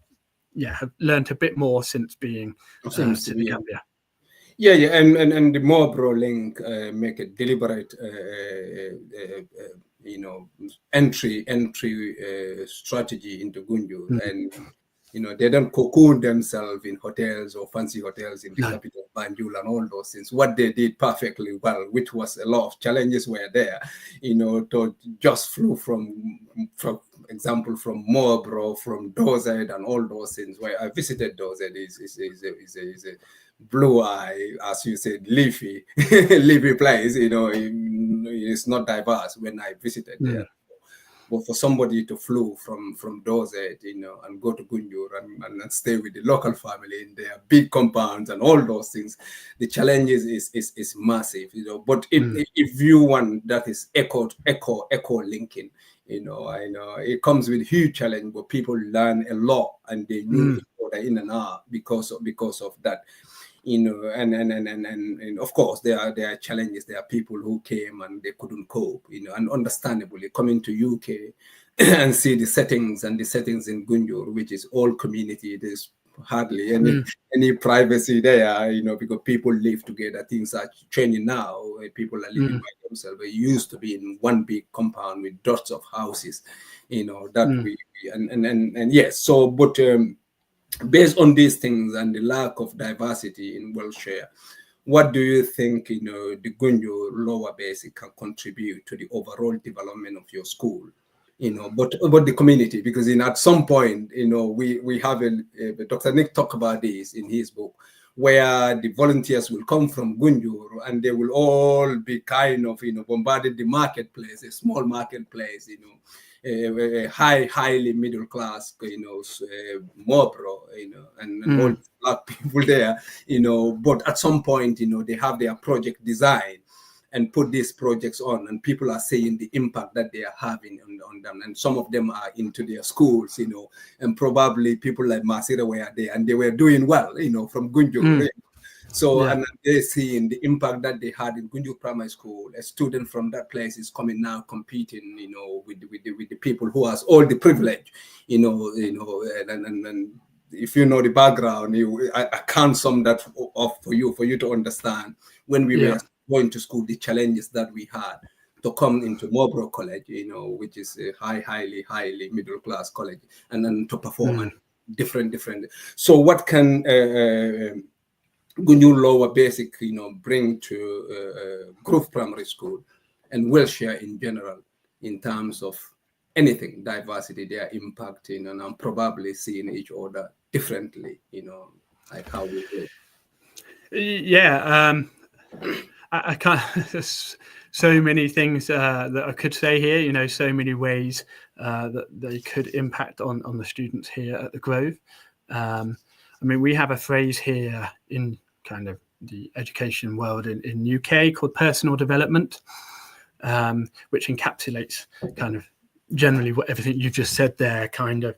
have learned a bit more since being to the Gambia. Yeah, and the Mobro link make a deliberate, you know, entry strategy into Gunjur, and they don't cocoon themselves in hotels or fancy hotels in the No. capital, Banjul, and all those things. What they did perfectly well, which was a lot of challenges were there, to just flew from example, from Mobro, from Dozed, and all those things. Where I visited Dozed is a blue eye, as you said, leafy, leafy place. It's not diverse when I visited there. But for somebody to flew from Dorset, and go to Gunjur and stay with the local family in their big compounds and all those things, the challenge is massive, But if you want, that is echo linking, I know it comes with huge challenge, but people learn a lot and they knew each other in and out because of that. And of course there are challenges. There are people who came and they couldn't cope, and understandably coming to UK and see the settings in Gunjur, which is all community. There's hardly any privacy there, because people live together. Things are changing now. People are living by themselves. We used to be in one big compound with dots of houses, that we and yes. So, but based on these things and the lack of diversity in Wiltshire, what do you think, the Gunjur lower basic can contribute to the overall development of your school? But the community, because at some point, we have Dr. Nick talk about this in his book, where the volunteers will come from Gunjur and they will all be kind of, bombarded the marketplace, a small marketplace, a highly middle class, Mobro, and all black people there, but at some point, they have their project design and put these projects on, and people are seeing the impact that they are having on them. And some of them are into their schools, and probably people like Masira were there and they were doing well, from Gunjur. So, and they're seeing the impact that they had in Gunjur Primary School. A student from that place is coming now competing, with the people who has all the privilege, and if you know the background, I can't sum that up for you to understand. When we were going to school, the challenges that we had to come into Mobro College, which is a highly middle class college, and then to perform and different. So, what can Gunjur Lower Basic, bring to Grove Primary School and Wiltshire in general in terms of anything, diversity, their impact, and I'm probably seeing each other differently, like how we do. Yeah, I can't. There's so many things that I could say here. So many ways that they could impact on the students here at the Grove. I mean, we have a phrase here in kind of the education world in UK called personal development, which encapsulates kind of generally what everything you just said there, kind of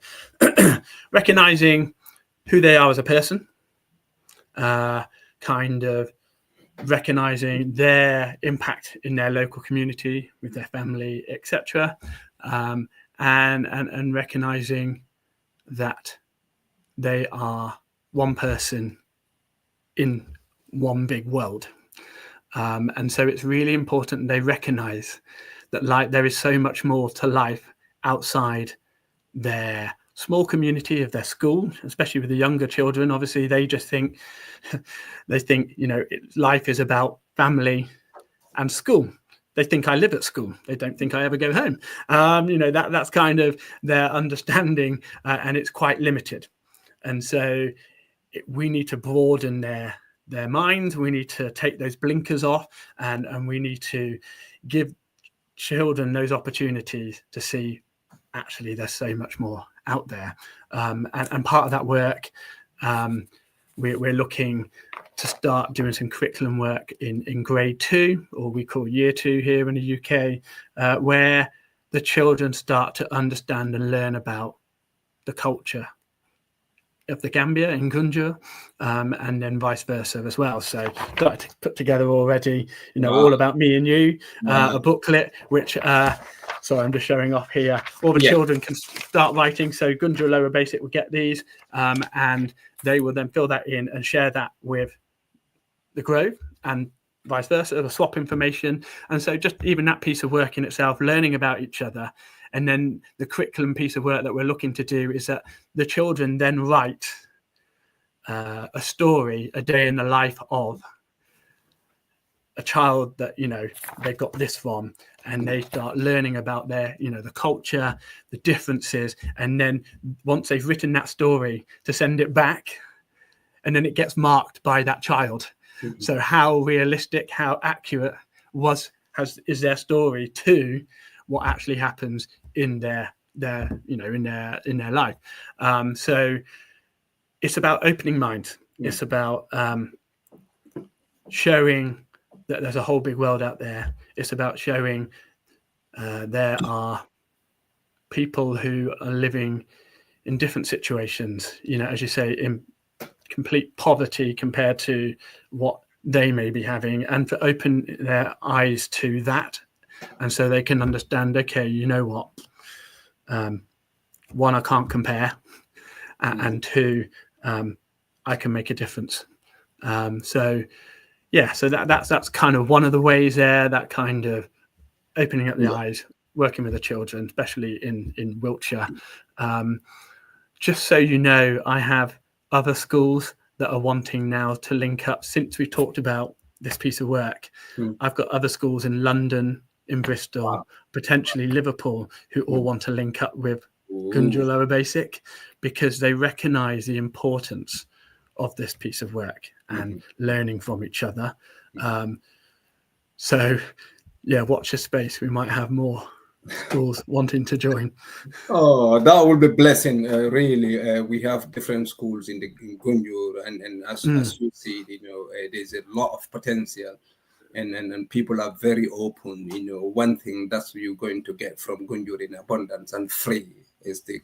recognizing who they are as a person, kind of recognizing their impact in their local community with their family, etc., and recognizing that they are one person in one big world. And so it's really important they recognize that there is so much more to life outside their small community of their school, especially with the younger children. Obviously, they just think, life is about family and school. They think I live at school. They don't think I ever go home. That's kind of their understanding, and it's quite limited. And so we need to broaden their minds. We need to take those blinkers off, and we need to give children those opportunities to see actually there's so much more out there. And part of that work, we're looking to start doing some curriculum work in grade 2, or we call year 2 here in the UK, where the children start to understand and learn about the culture of the Gambia in Gunjur, and then vice versa as well. So got to put together already, all about me and you, a booklet, which, sorry, I'm just showing off here. All the children can start writing. So Gunjur Lower Basic will get these, and they will then fill that in and share that with the Grove and vice versa, or swap information. And so just even that piece of work in itself, learning about each other. And then the curriculum piece of work that we're looking to do is that the children then write a story, a day in the life of a child that, you know, they got this from, and they start learning about their, you know, the culture, the differences. And then once they've written that story, to send it back, and then it gets marked by that child. Mm-hmm. So how realistic, how accurate is their story to what actually happens in their you know, in their life. So it's about opening minds. Yeah. It's about showing that there's a whole big world out there. It's about showing there are people who are living in different situations, you know, as you say, in complete poverty compared to what they may be having, and to open their eyes to that. And so they can understand, okay, you know what, one, I can't compare, and two, I can make a difference. So yeah, so that's kind of one of the ways there, that kind of opening up the eyes, working with the children, especially in Wiltshire. Just so you know, I have other schools that are wanting now to link up since we talked about this piece of work. I've got other schools in London, in Bristol, potentially Liverpool, who all want to link up with Gunjur Lower Basic, because they recognise the importance of this piece of work and learning from each other. So yeah, watch this space. We might have more schools wanting to join. Oh, that would be blessing, really. We have different schools in Gunjur, and as you see, you know, there's a lot of potential, and people are very open. You know, one thing that's you're going to get from Gunjur in abundance and free is the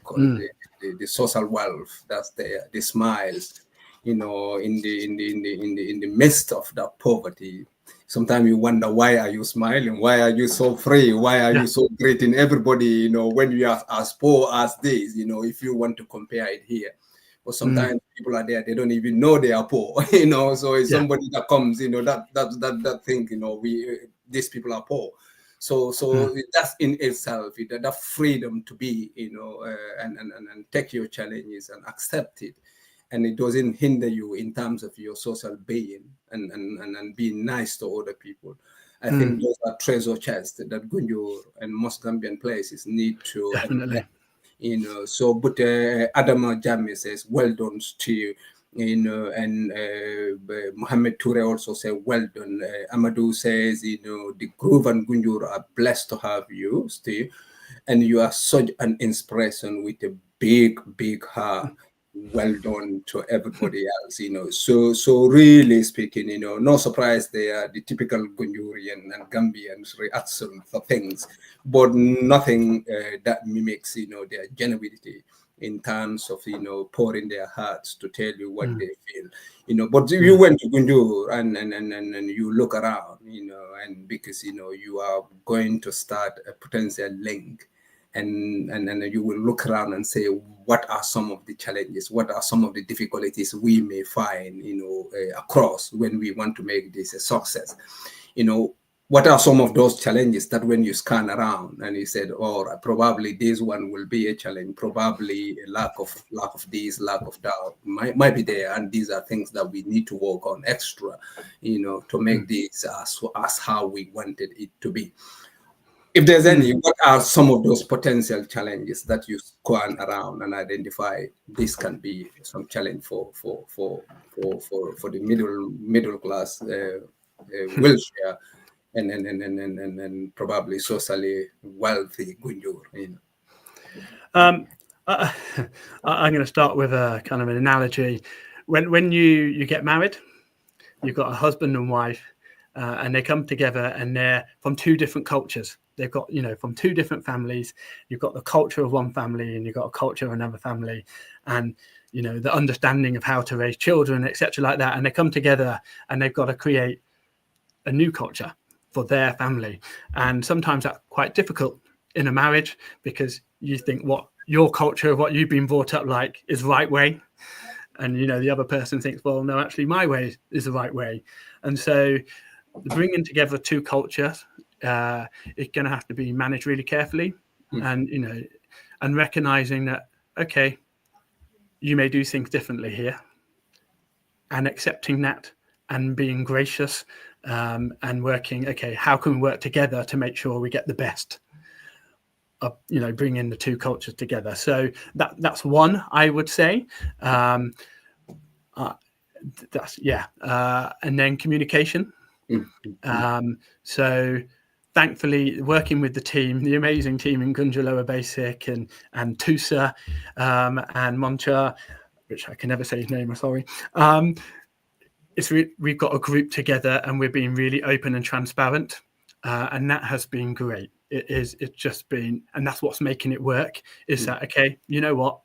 social wealth that's there, the smiles. You know, in the midst of that poverty. Sometimes you wonder, why are you smiling? Why are you so free? Why are you so greeting everybody? You know, when you are as poor as this, you know, if you want to compare it here. But sometimes people are there, they don't even know they are poor, you know. So it's somebody that comes, you know, that thing, you know, these people are poor. So that's in itself, that freedom to be, you know, and take your challenges and accept it. And it doesn't hinder you in terms of your social being and being nice to other people. I think those are treasure chests that Gunjur and most Gambian places need to. Definitely. You know, so, but Adama Jammeh says, well done, Steve. You know, and Mohammed Toure also says, well done. Amadou says, you know, the Grove and Gunjur are blessed to have you, Steve. And you are such an inspiration with a big heart. Well done to everybody else, you know. So really speaking, you know, no surprise they are the typical Gunjurian and Gambians reaction for things, but nothing that mimics, you know, their genuinity in terms of, you know, pouring their hearts to tell you what they feel, you know. But you went to Gunjur and you look around, you know, and because, you know, you are going to start a potential link. And you will look around and say, what are some of the challenges? What are some of the difficulties we may find, you know, across when we want to make this a success? You know, what are some of those challenges that when you scan around and you said, oh, probably this one will be a challenge, probably a lack of this, lack of that might be there, and these are things that we need to work on extra, you know, to make this as how we wanted it to be. If there's any, what are some of those potential challenges that you scan around and identify? This can be some challenge for the middle class Wiltshire and probably socially wealthy Gunjur. You know. I'm going to start with a kind of an analogy. When you get married, you've got a husband and wife, and they come together, and they're from two different cultures. They've got, you know, from two different families. You've got the culture of one family and you've got a culture of another family, and, you know, the understanding of how to raise children, etc., like that. And they come together and they've got to create a new culture for their family. And sometimes that's quite difficult in a marriage, because you think what your culture, what you've been brought up like, is right way. and the other person thinks, well, no, actually my way is the right way. And so bringing together two cultures is going to have to be managed really carefully, and and recognizing that, okay, you may do things differently here, and accepting that and being gracious, and working, okay, how can we work together to make sure we get the best of, bringing the two cultures together. So that's one, I would say. And then communication. So thankfully, working with the team, the amazing team in Gunjur Lower Basic and Tusa and Moncha, which I can never say his name, I'm sorry. We've got a group together and we're being really open and transparent, and that has been great. It's just been, and that's what's making it work, is that, okay, you know what,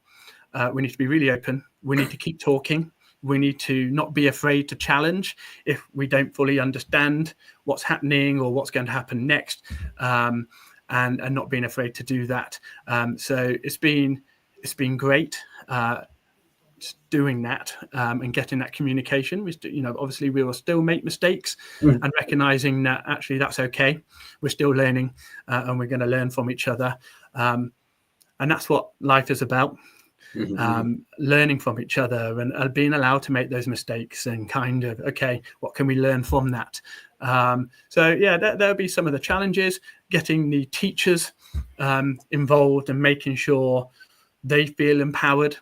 we need to be really open, we need to keep talking, we need to not be afraid to challenge if we don't fully understand what's happening or what's going to happen next, and not being afraid to do that. So it's been great doing that, and getting that communication. Obviously we will still make mistakes, and recognizing that actually that's okay. We're still learning, and we're going to learn from each other. And that's what life is about. Learning from each other and being allowed to make those mistakes and kind of, okay, what can we learn from that? So yeah, there'll be some of the challenges, getting the teachers involved and making sure they feel empowered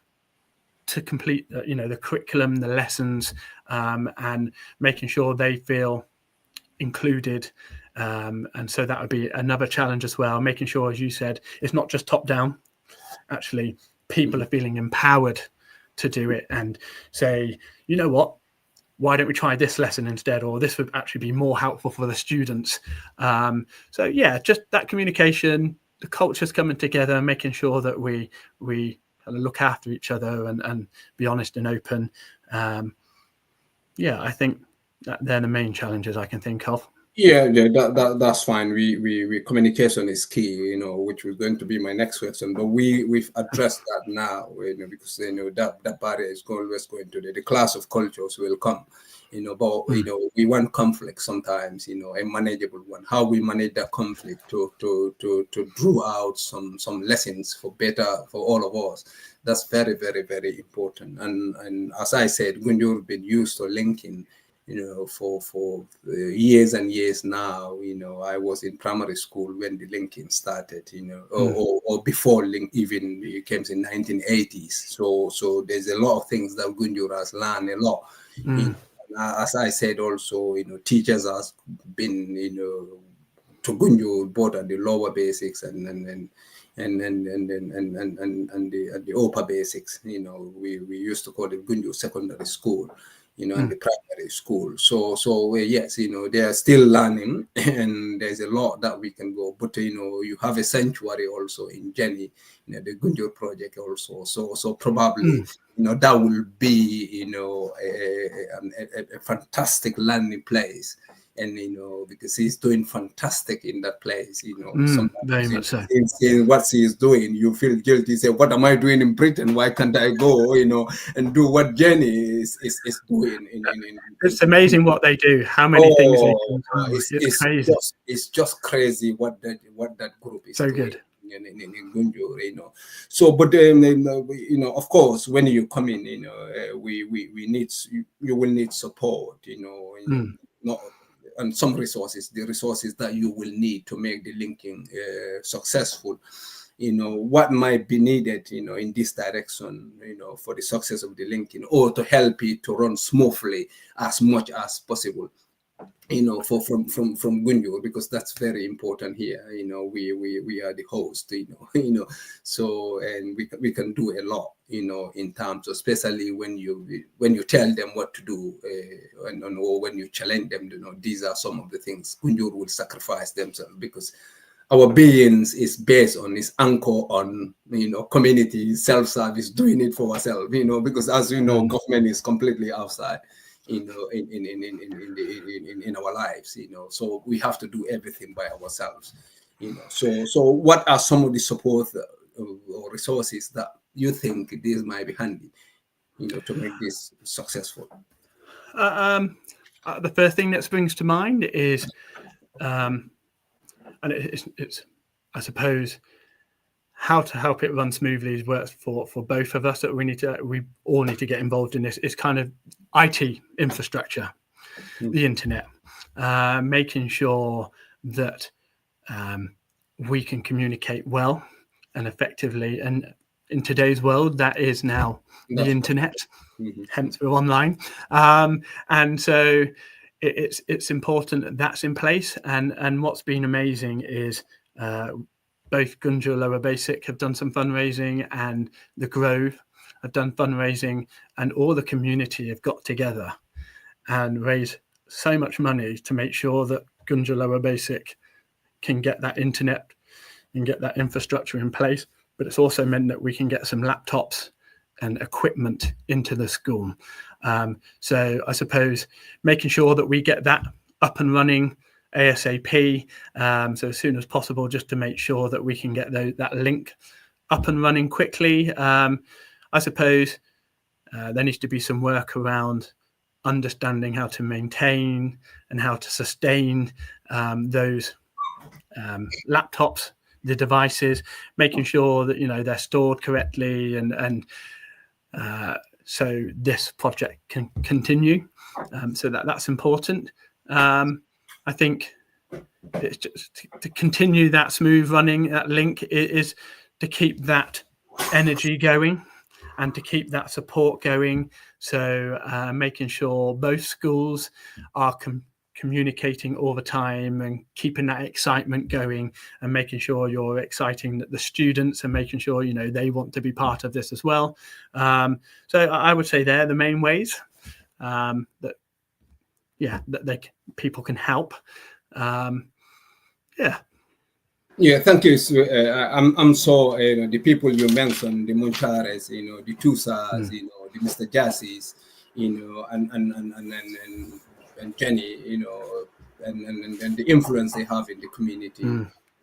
to complete the curriculum, the lessons, and making sure they feel included. And so that would be another challenge as well, making sure, as you said, it's not just top down. Actually, people are feeling empowered to do it and say, you know what, why don't we try this lesson instead, or this would actually be more helpful for the students. So yeah, just that communication, the cultures coming together, making sure that we look after each other and be honest and open. I think that they're the main challenges I can think of. Yeah, that's fine. We communication is key, which was going to be my next question, but we've addressed that now, because that barrier is always going to the class of cultures will come, but we want conflict sometimes, a manageable one. How we manage that conflict to draw out some lessons for better for all of us. That's very, very, very important. And as I said, Gunjur has been used to linking, for years and years now. I was in primary school when the linking started, or before link even it came in 1980s. So there's a lot of things that Gunjur has learned a lot. As I said, also, teachers has been, to Gunjur both at the lower basics and the upper basics. We used to call it Gunjur Secondary School. And the primary school. So yes, they are still learning, and there's a lot that we can go. But you have a sanctuary also in Janneh, the Gunjur project also. So probably that will be a fantastic learning place. And because he's doing fantastic in that place, very much so. In what he's doing, you feel guilty. Say, what am I doing in Britain? Why can't I go, and do what Janneh is doing? It's amazing what they do. How many things they can do. It's crazy. It's just crazy what that group is so doing. Good. In Gunjur, So, but of course, when you come in, we need, you will need support, not. And some resources, the resources that you will need to make the linking successful, what might be needed, in this direction, for the success of the linking, or to help it to run smoothly as much as possible, from Gunjur, because that's very important here. We are the host, so, and we can do a lot, in terms of, especially when you tell them what to do, or when you challenge them, these are some of the things Gunjur will sacrifice themselves, because our beings is based on, is anchor on, community self-service, doing it for ourselves, because as government is completely outside, in our lives, so we have to do everything by ourselves, so what are some of the support or resources that you think this might be handy? to make this successful? The first thing that springs to mind is, and it's I suppose, how to help it run smoothly works for both of us. That we all need to get involved in this. It's kind of IT infrastructure, the internet, making sure that we can communicate well and effectively. And in today's world, that is now the internet. Hence, we're online, and so it's important that's in place. And what's been amazing is both Gunjur Lower Basic have done some fundraising, and the Grove have done fundraising, and all the community have got together and raised so much money to make sure that Gunjur Lower Basic can get that internet and get that infrastructure in place. But it's also meant that we can get some laptops and equipment into the school. So I suppose making sure that we get that up and running ASAP, so as soon as possible, just to make sure that we can get that link up and running quickly. I suppose there needs to be some work around understanding how to maintain and how to sustain those laptops, the devices, making sure that they're stored correctly, and so this project can continue. So that's important. I think it's just to continue that smooth running. That link is to keep that energy going and to keep that support going. So making sure both schools are communicating all the time and keeping that excitement going, and making sure you're exciting the students and making sure they want to be part of this as well. So I would say they're the main ways that people can help. Thank you. I'm so the people you mentioned, the Monchares, the Tusas, the Mr. Jassies, and Janneh, and the influence they have in the community.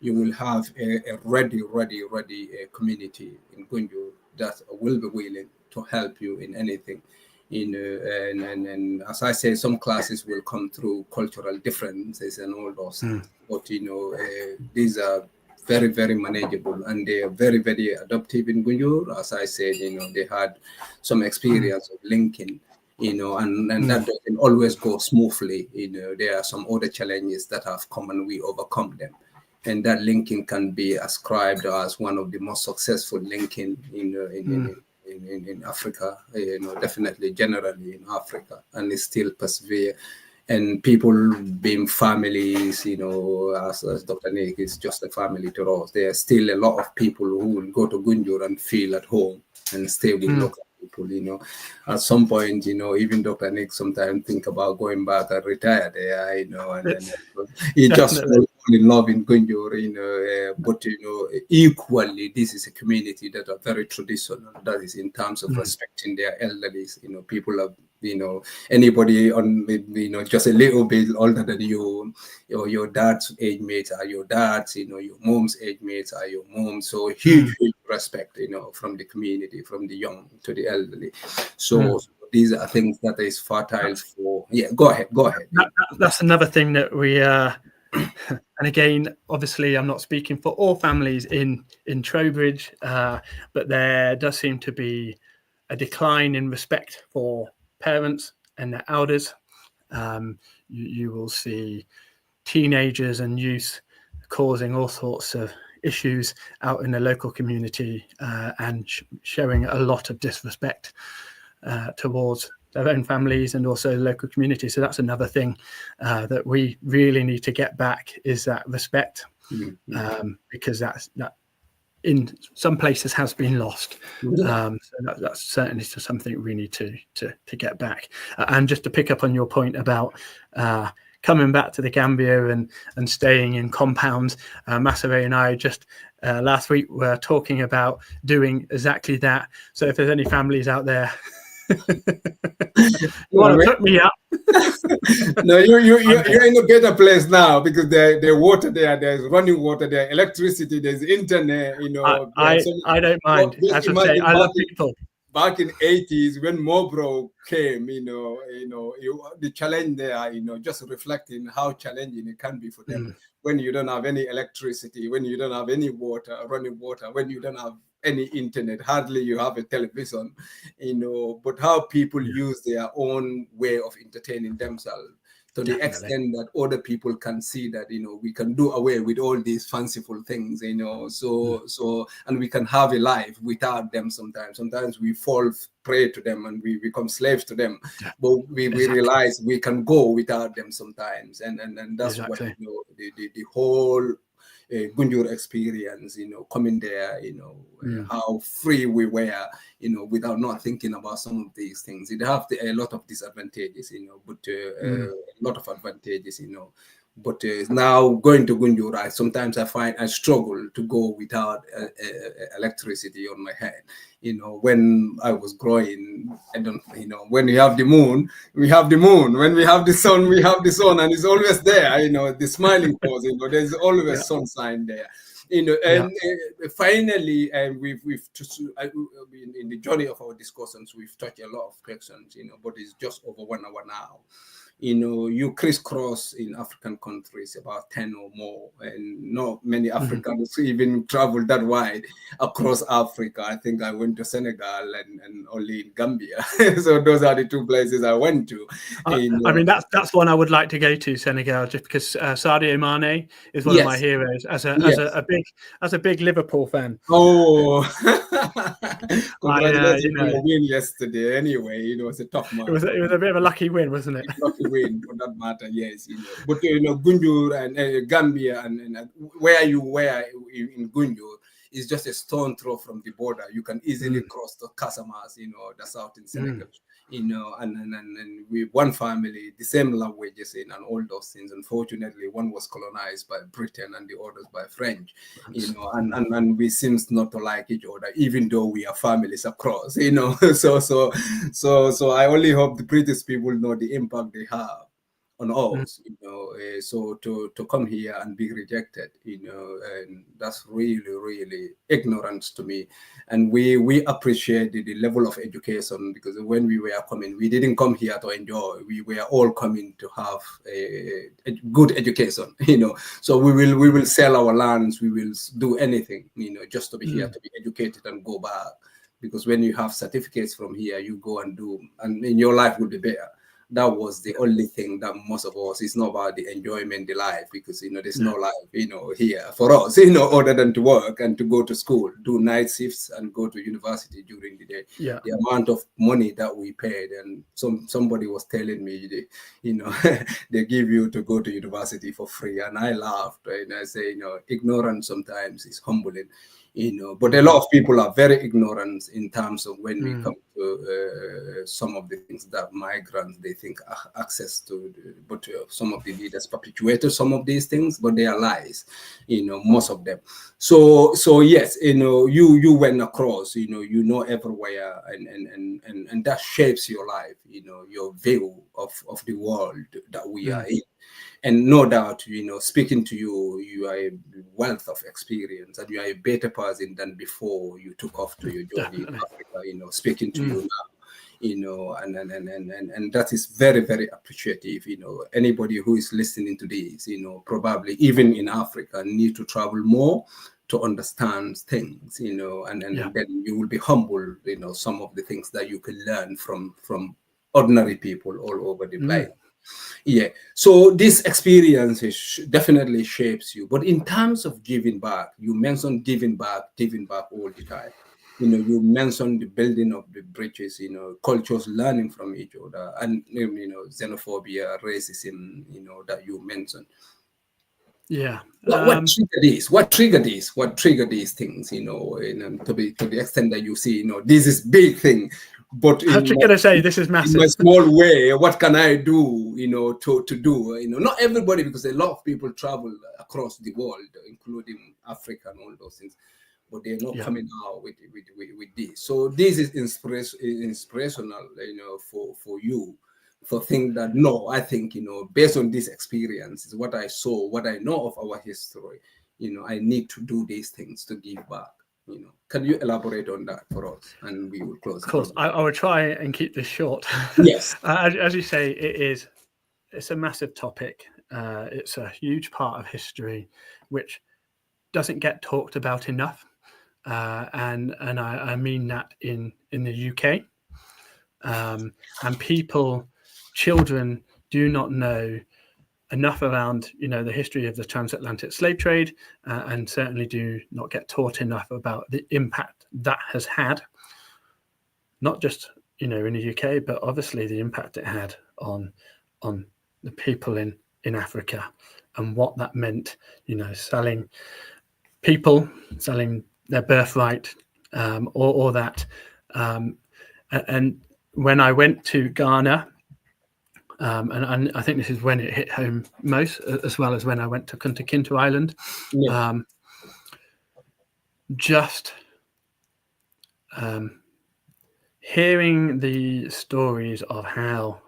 You will have a ready community in Gunjur that will be willing to help you in anything. And as I say, some classes will come through cultural differences and all those, but these are very, very manageable, and they are very, very adaptive in Gunjur. As I said, they had some experience of linking, and that doesn't always go smoothly. There are some other challenges that have come, and we overcome them. And that linking can be ascribed as one of the most successful linking in Africa, definitely generally in Africa, and it still persevere. And people being families, as Dr. Nick is just a family to us. There are still a lot of people who will go to Gunjur and feel at home and stay with local people. At some point, even Dr. Nick sometimes think about going back and retire there, and then he just fall in love in Gunjur, but equally, this is a community that are very traditional. That is in terms of respecting their elderlies. People have, anybody on, just a little bit older than you, your dad's age mates are your dads, your mom's age mates are your mom. So huge respect, from the community, from the young to the elderly. So these are things that is fertile for. Yeah, go ahead. That's another thing that we. And again, obviously, I'm not speaking for all families in Trowbridge, but there does seem to be a decline in respect for parents and their elders. You will see teenagers and youth causing all sorts of issues out in the local community, and showing a lot of disrespect towards their own families and also the local community. So that's another thing that we really need to get back, is that respect, because that in some places has been lost. So that's certainly something we need to get back. And just to pick up on your point about coming back to the Gambia and staying in compounds, Masare and I just last week were talking about doing exactly that. So if there's any families out there you want to put me up? No, you're in a better place now, because there's water there's running water there, electricity, there's internet. I don't mind. As I say, I love people. back in 80s when Mobro came, the challenge there, just reflecting how challenging it can be for them when you don't have any electricity, when you don't have any water, running water, when you don't have any internet, hardly you have a television, but how people use their own way of entertaining themselves to the extent that other people can see that, we can do away with all these fanciful things, so and we can have a life without them sometimes. Sometimes we fall prey to them and we become slaves to them, but we realize we can go without them sometimes. And that's what, the whole Gunjur experience, coming there, how free we were, without not thinking about some of these things. It have a lot of disadvantages, but a lot of advantages, But now going to Gunjur, sometimes I find I struggle to go without electricity on my head. When I was growing, I don't, when we have the moon, we have the moon. When we have the sun, we have the sun, and it's always there. The smiling pose. There's always sunshine there. And finally, we've just, in the journey of our discussions, we've touched a lot of questions. But it's just over 1 hour now. You crisscross in African countries, about 10 or more, and not many Africans even travel that wide across Africa. I think I went to Senegal and only in Gambia. So those are the 2 places I went to. I mean, that's one I would like to go to, Senegal, just because Sadio Mane is one of my heroes as a big Liverpool fan. Oh, congratulations on your win yesterday. Anyway, it was a tough match. It was a bit of a lucky win, wasn't it? Lucky win for that matter, yes. But Gunjur and Gambia and where you were in Gunjur is just a stone throw from the border. You can easily cross to Casamas, the south in Senegal. And we one family, the same languages and all those things. Unfortunately, one was colonized by Britain and the others by French, and we seems not to like each other, even though we are families across, So I only hope the British people know the impact they have on us, so to come here and be rejected, and that's really, really ignorance to me. And we appreciate the level of education, because when we were coming, we didn't come here to enjoy. We were all coming to have a good education, So we will sell our lands, we will do anything, just to be here, to be educated and go back. Because when you have certificates from here, you go and do, and in your life will be better. That was the only thing that most of us, it's not about the enjoyment, the life, because, there's no life, here for us, other than to work and to go to school, do night shifts and go to university during the day. The amount of money that we paid, and somebody was telling me, they give you to go to university for free. And I laughed, and I say, ignorance sometimes is humbling. But a lot of people are very ignorant in terms of when we come to some of the things that migrants, they think access to, but some of the leaders perpetuated some of these things, but they are lies, most of them. So yes, you went across, everywhere, and that shapes your life, your view of the world that we are in. And no doubt, speaking to you, you are a wealth of experience, and you are a better person than before you took off to your journey in Africa, speaking to you now, and that is very, very appreciative. Anybody who is listening to this, probably even in Africa, need to travel more to understand things, and then you will be humbled, some of the things that you can learn from ordinary people all over the place. So this experience definitely shapes you. But in terms of giving back, you mentioned giving back all the time. You mentioned the building of the bridges, cultures learning from each other, and xenophobia, racism, that you mentioned. What triggered these things, to the extent that you see, this is big thing. But I'm going to say this is massive. In a small way, what can I do, to do? Not everybody, because a lot of people travel across the world, including Africa and all those things, but they're not coming out with this. So this is inspirational, for you, for things that I think, based on this experience, what I saw, what I know of our history, I need to do these things to give back. Can you elaborate on that for us, and we will close? Of course, I will try and keep this short. Yes. As you say, it's a massive topic. It's a huge part of history, which doesn't get talked about enough, and I mean that in the UK, and children do not know enough around the history of the transatlantic slave trade, and certainly do not get taught enough about the impact that has had, not just in the UK, but obviously the impact it had on the people in Africa, and what that meant, selling their birthright, or that, and when I went to Ghana, and I think this is when it hit home most, as well as when I went to Kunta Kinte Island. Yeah. Just hearing the stories of how,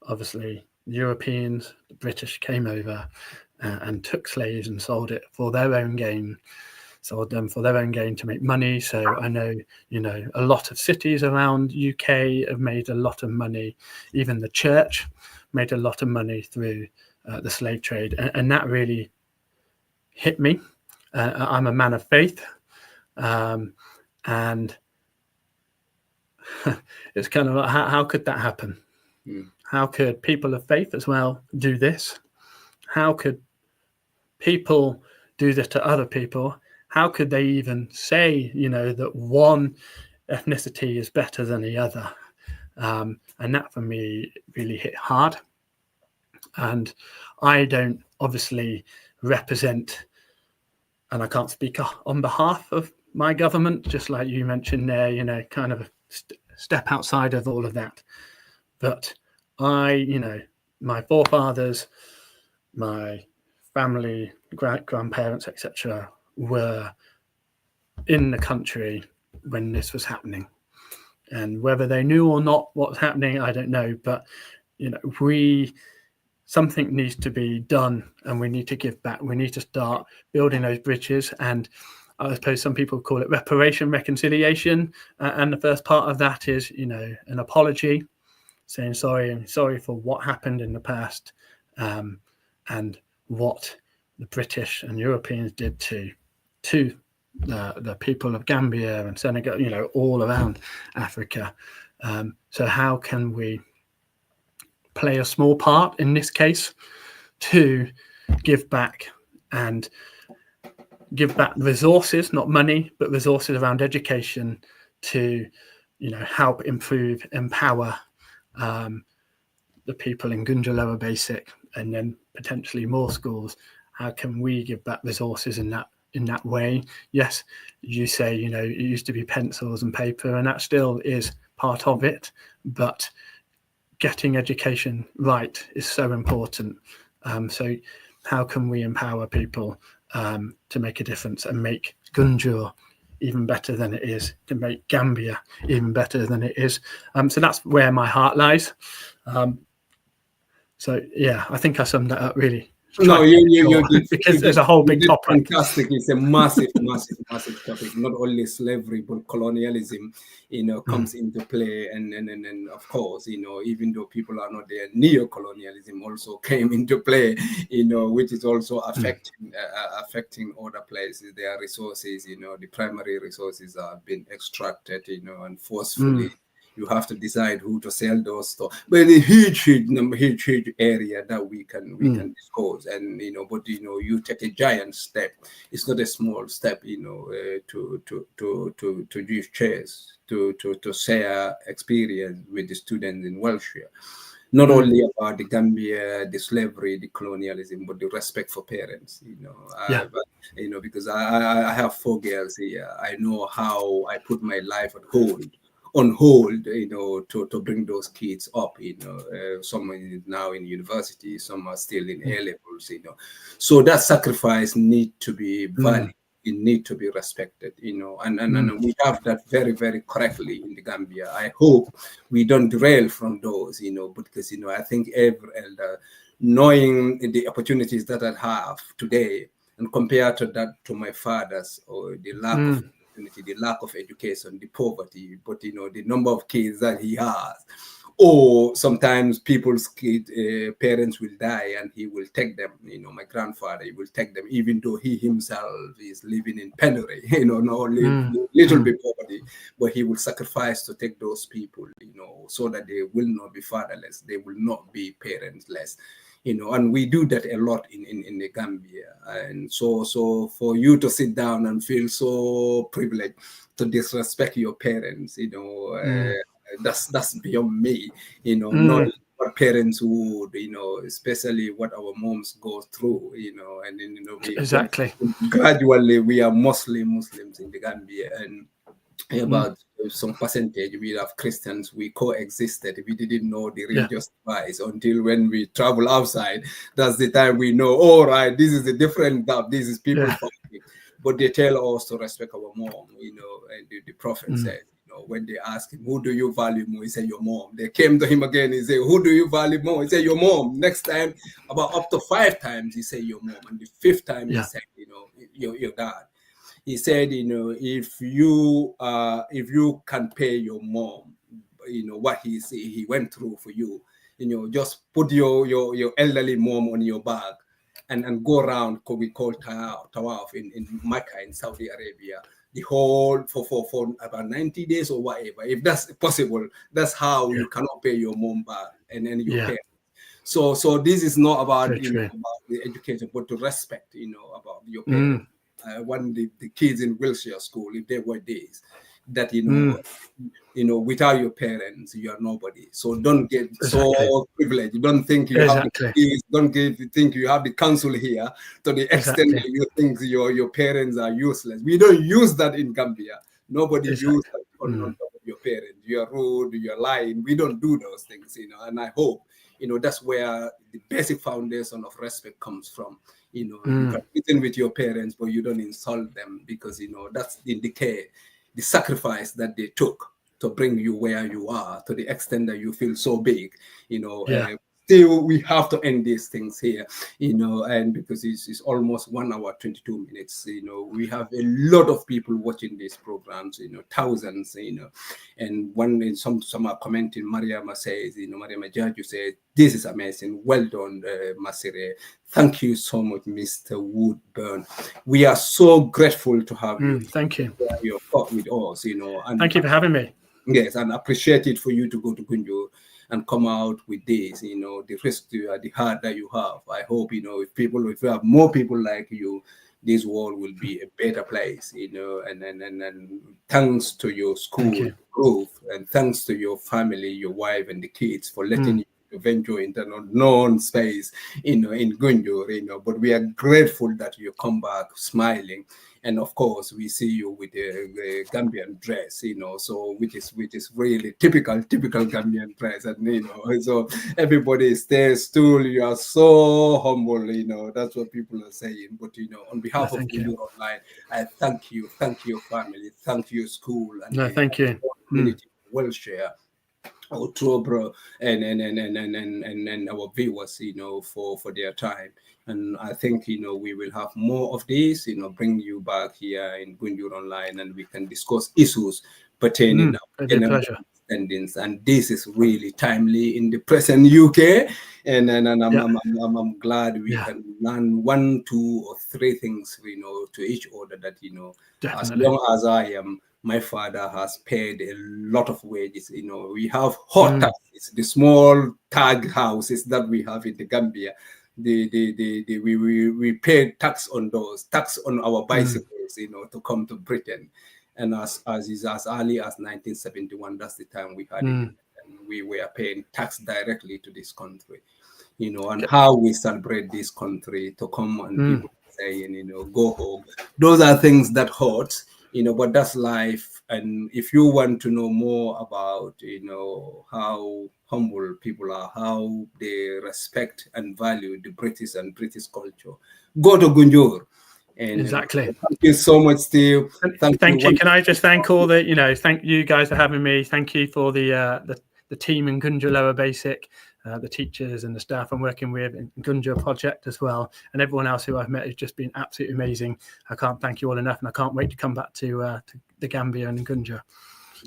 obviously, the Europeans, the British came over and took slaves and sold it for their own gain. Sold them for their own gain to make money. So I know, a lot of cities around UK have made a lot of money. Even the church made a lot of money through the slave trade, and that really hit me. I'm a man of faith, and it's kind of like, how could that happen? How could people of faith as well do this? How could people do this to other people? How could they even say, that one ethnicity is better than the other? And that for me really hit hard. And I don't obviously represent, and I can't speak on behalf of my government, just like you mentioned there, kind of a step outside of all of that. But my forefathers, my family, grandparents, etc., were in the country when this was happening, and whether they knew or not what was happening, I don't know. But something needs to be done, and we need to give back. We need to start building those bridges, and I suppose some people call it reconciliation, and the first part of that is an apology, saying sorry for what happened in the past, and what the British and Europeans did to the people of Gambia and Senegal, all around Africa. So how can we play a small part in this case to give back, and give back resources, not money, but resources around education to, help empower the people in Gunjur Lower Basic, and then potentially more schools. How can we give back resources in that way? Yes, you say, it used to be pencils and paper, and that still is part of it, but getting education right is so important. So how can we empower people to make a difference, and make Gunjur even better than it is, to make Gambia even better than it is? So that's where my heart lies. So yeah, I think I summed that up really. No, you did, because there's a whole big topic. Fantastic. It's a massive topic. Not only slavery, but colonialism, comes into play, and of course, even though people are not there, neo-colonialism also came into play, which is also affecting other places. Their resources, the primary resources are being extracted, and forcefully. You have to decide who to sell those to. But a huge area that we can discuss, and but you take a giant step. It's not a small step, to give chance to share experience with the students in Welshire. Not only about the Gambia, the slavery, the colonialism, but the respect for parents. Because I have 4 girls here. I know how I put my life on hold, to bring those kids up. Some is now in university, some are still in A levels. So that sacrifice need to be valued. It need to be respected. And we have that very, very correctly in the Gambia. I hope we don't derail from those. Because I think every elder, knowing the opportunities that I have today, and compared to that to my father's, or the lack of opportunity, the lack of education, the poverty, but the number of kids that he has. Or sometimes people's parents will die and he will take them. My grandfather, he will take them, even though he himself is living in penury, not only little bit poverty, but he will sacrifice to take those people, so that they will not be fatherless, they will not be parentless. And we do that a lot in the Gambia. And so for you to sit down and feel so privileged to disrespect your parents, that's beyond me, not what parents would, especially what our moms go through, and then, exactly. Gradually we are mostly Muslims in the Gambia, and about some percentage we have Christians. We coexisted. We didn't know the religious device until when we travel outside. That's the time we know, all right, this is a different dub, this is people fighting. But they tell us to respect our mom, and the prophet said, when they ask him, who do you value more? He said, your mom. They came to him again. He said, who do you value more? He said, your mom. Next time, about up to 5 times, he said, your mom. And the 5th time, he said, your dad. He said, if you can pay your mom, what he went through for you, just put your elderly mom on your back and go around, we call Tawaf in Mecca in Saudi Arabia, the whole for about 90 days or whatever. If that's possible, that's how you cannot pay your mom back and then your parents. So this is not about about the education, but to respect, about your parents. When the kids in wheelchair school, if there were days that without your parents you are nobody. So don't get so privileged. Don't think you have the keys, don't think you have the council here to the extent that you think your parents are useless. We don't use that in Gambia. Nobody uses that on top of your parents. You are rude, you are lying. We don't do those things, and I hope that's where the basic foundation of respect comes from. You can fit with your parents, but you don't insult them, because that's indicate the sacrifice that they took to bring you where you are, to the extent that you feel so big. Still we have to end these things here, and because it's almost 1 hour 22 minutes. We have a lot of people watching these programs, thousands, and some are commenting. Mariama says, Mariama Jaju says, this is amazing, well done, Masire. Thank you so much, Mr. Woodburn. We are so grateful to have you. Thank you. You're with us, and thank you for having me. Yes, and appreciate it for you to go to Gunjur and come out with this, the risk, the heart that you have. I hope, if you have more people like you, this world will be a better place, and thanks to your school growth, and thanks to your family, your wife and the kids for letting you to venture into an unknown space, in Gunjur, but we are grateful that you come back smiling. And of course, we see you with the Gambian dress, so which is really typical Gambian dress, and so everybody stays stool. You are so humble, that's what people are saying. But on behalf of Gunjur Online, I thank you, family, thank you, school, and thank you, community Wilshire, our Trobro, and our viewers, for their time. And I think, we will have more of this, bring you back here in Gunjur Online, and we can discuss issues pertaining to understandings. And this is really timely in the present UK. And I'm glad we can learn 1, 2, or 3 things, to each other, that, as long as I am, my father has paid a lot of wages. We have hot taxes, the small tag houses that we have in the Gambia. We paid tax on those, tax on our bicycles, to come to Britain. And as early as 1971, that's the time we had it. And we were paying tax directly to this country, and how we celebrate this country to come and people saying, go home. Those are things that hurt. But that's life. And if you want to know more about, how humble people are, how they respect and value the British and British culture, go to Gunjur. And exactly. Thank you so much, Steve. Thank you. Can I just thank all the, thank you guys for having me. Thank you for the the team in Gunjur Lower Basic, the teachers and the staff I'm working with in Gunjur Project as well, and everyone else who I've met has just been absolutely amazing. I can't thank you all enough, and I can't wait to come back to the Gambia and Gunjur.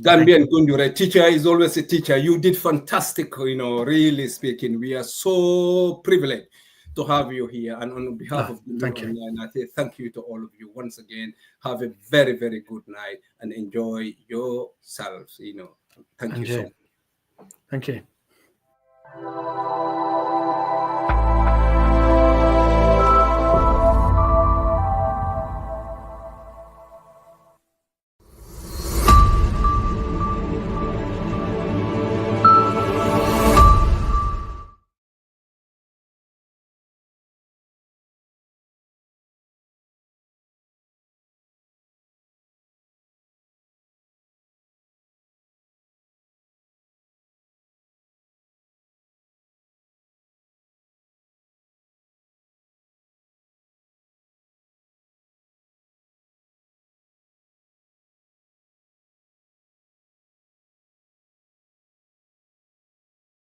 Gambia and Gunjur, a teacher is always a teacher. You did fantastic, really speaking. We are so privileged to have you here. And on behalf of Gunjur Online, I say thank you to all of you once again. Have a very, very good night and enjoy yourselves. Thank you so much. Thank you.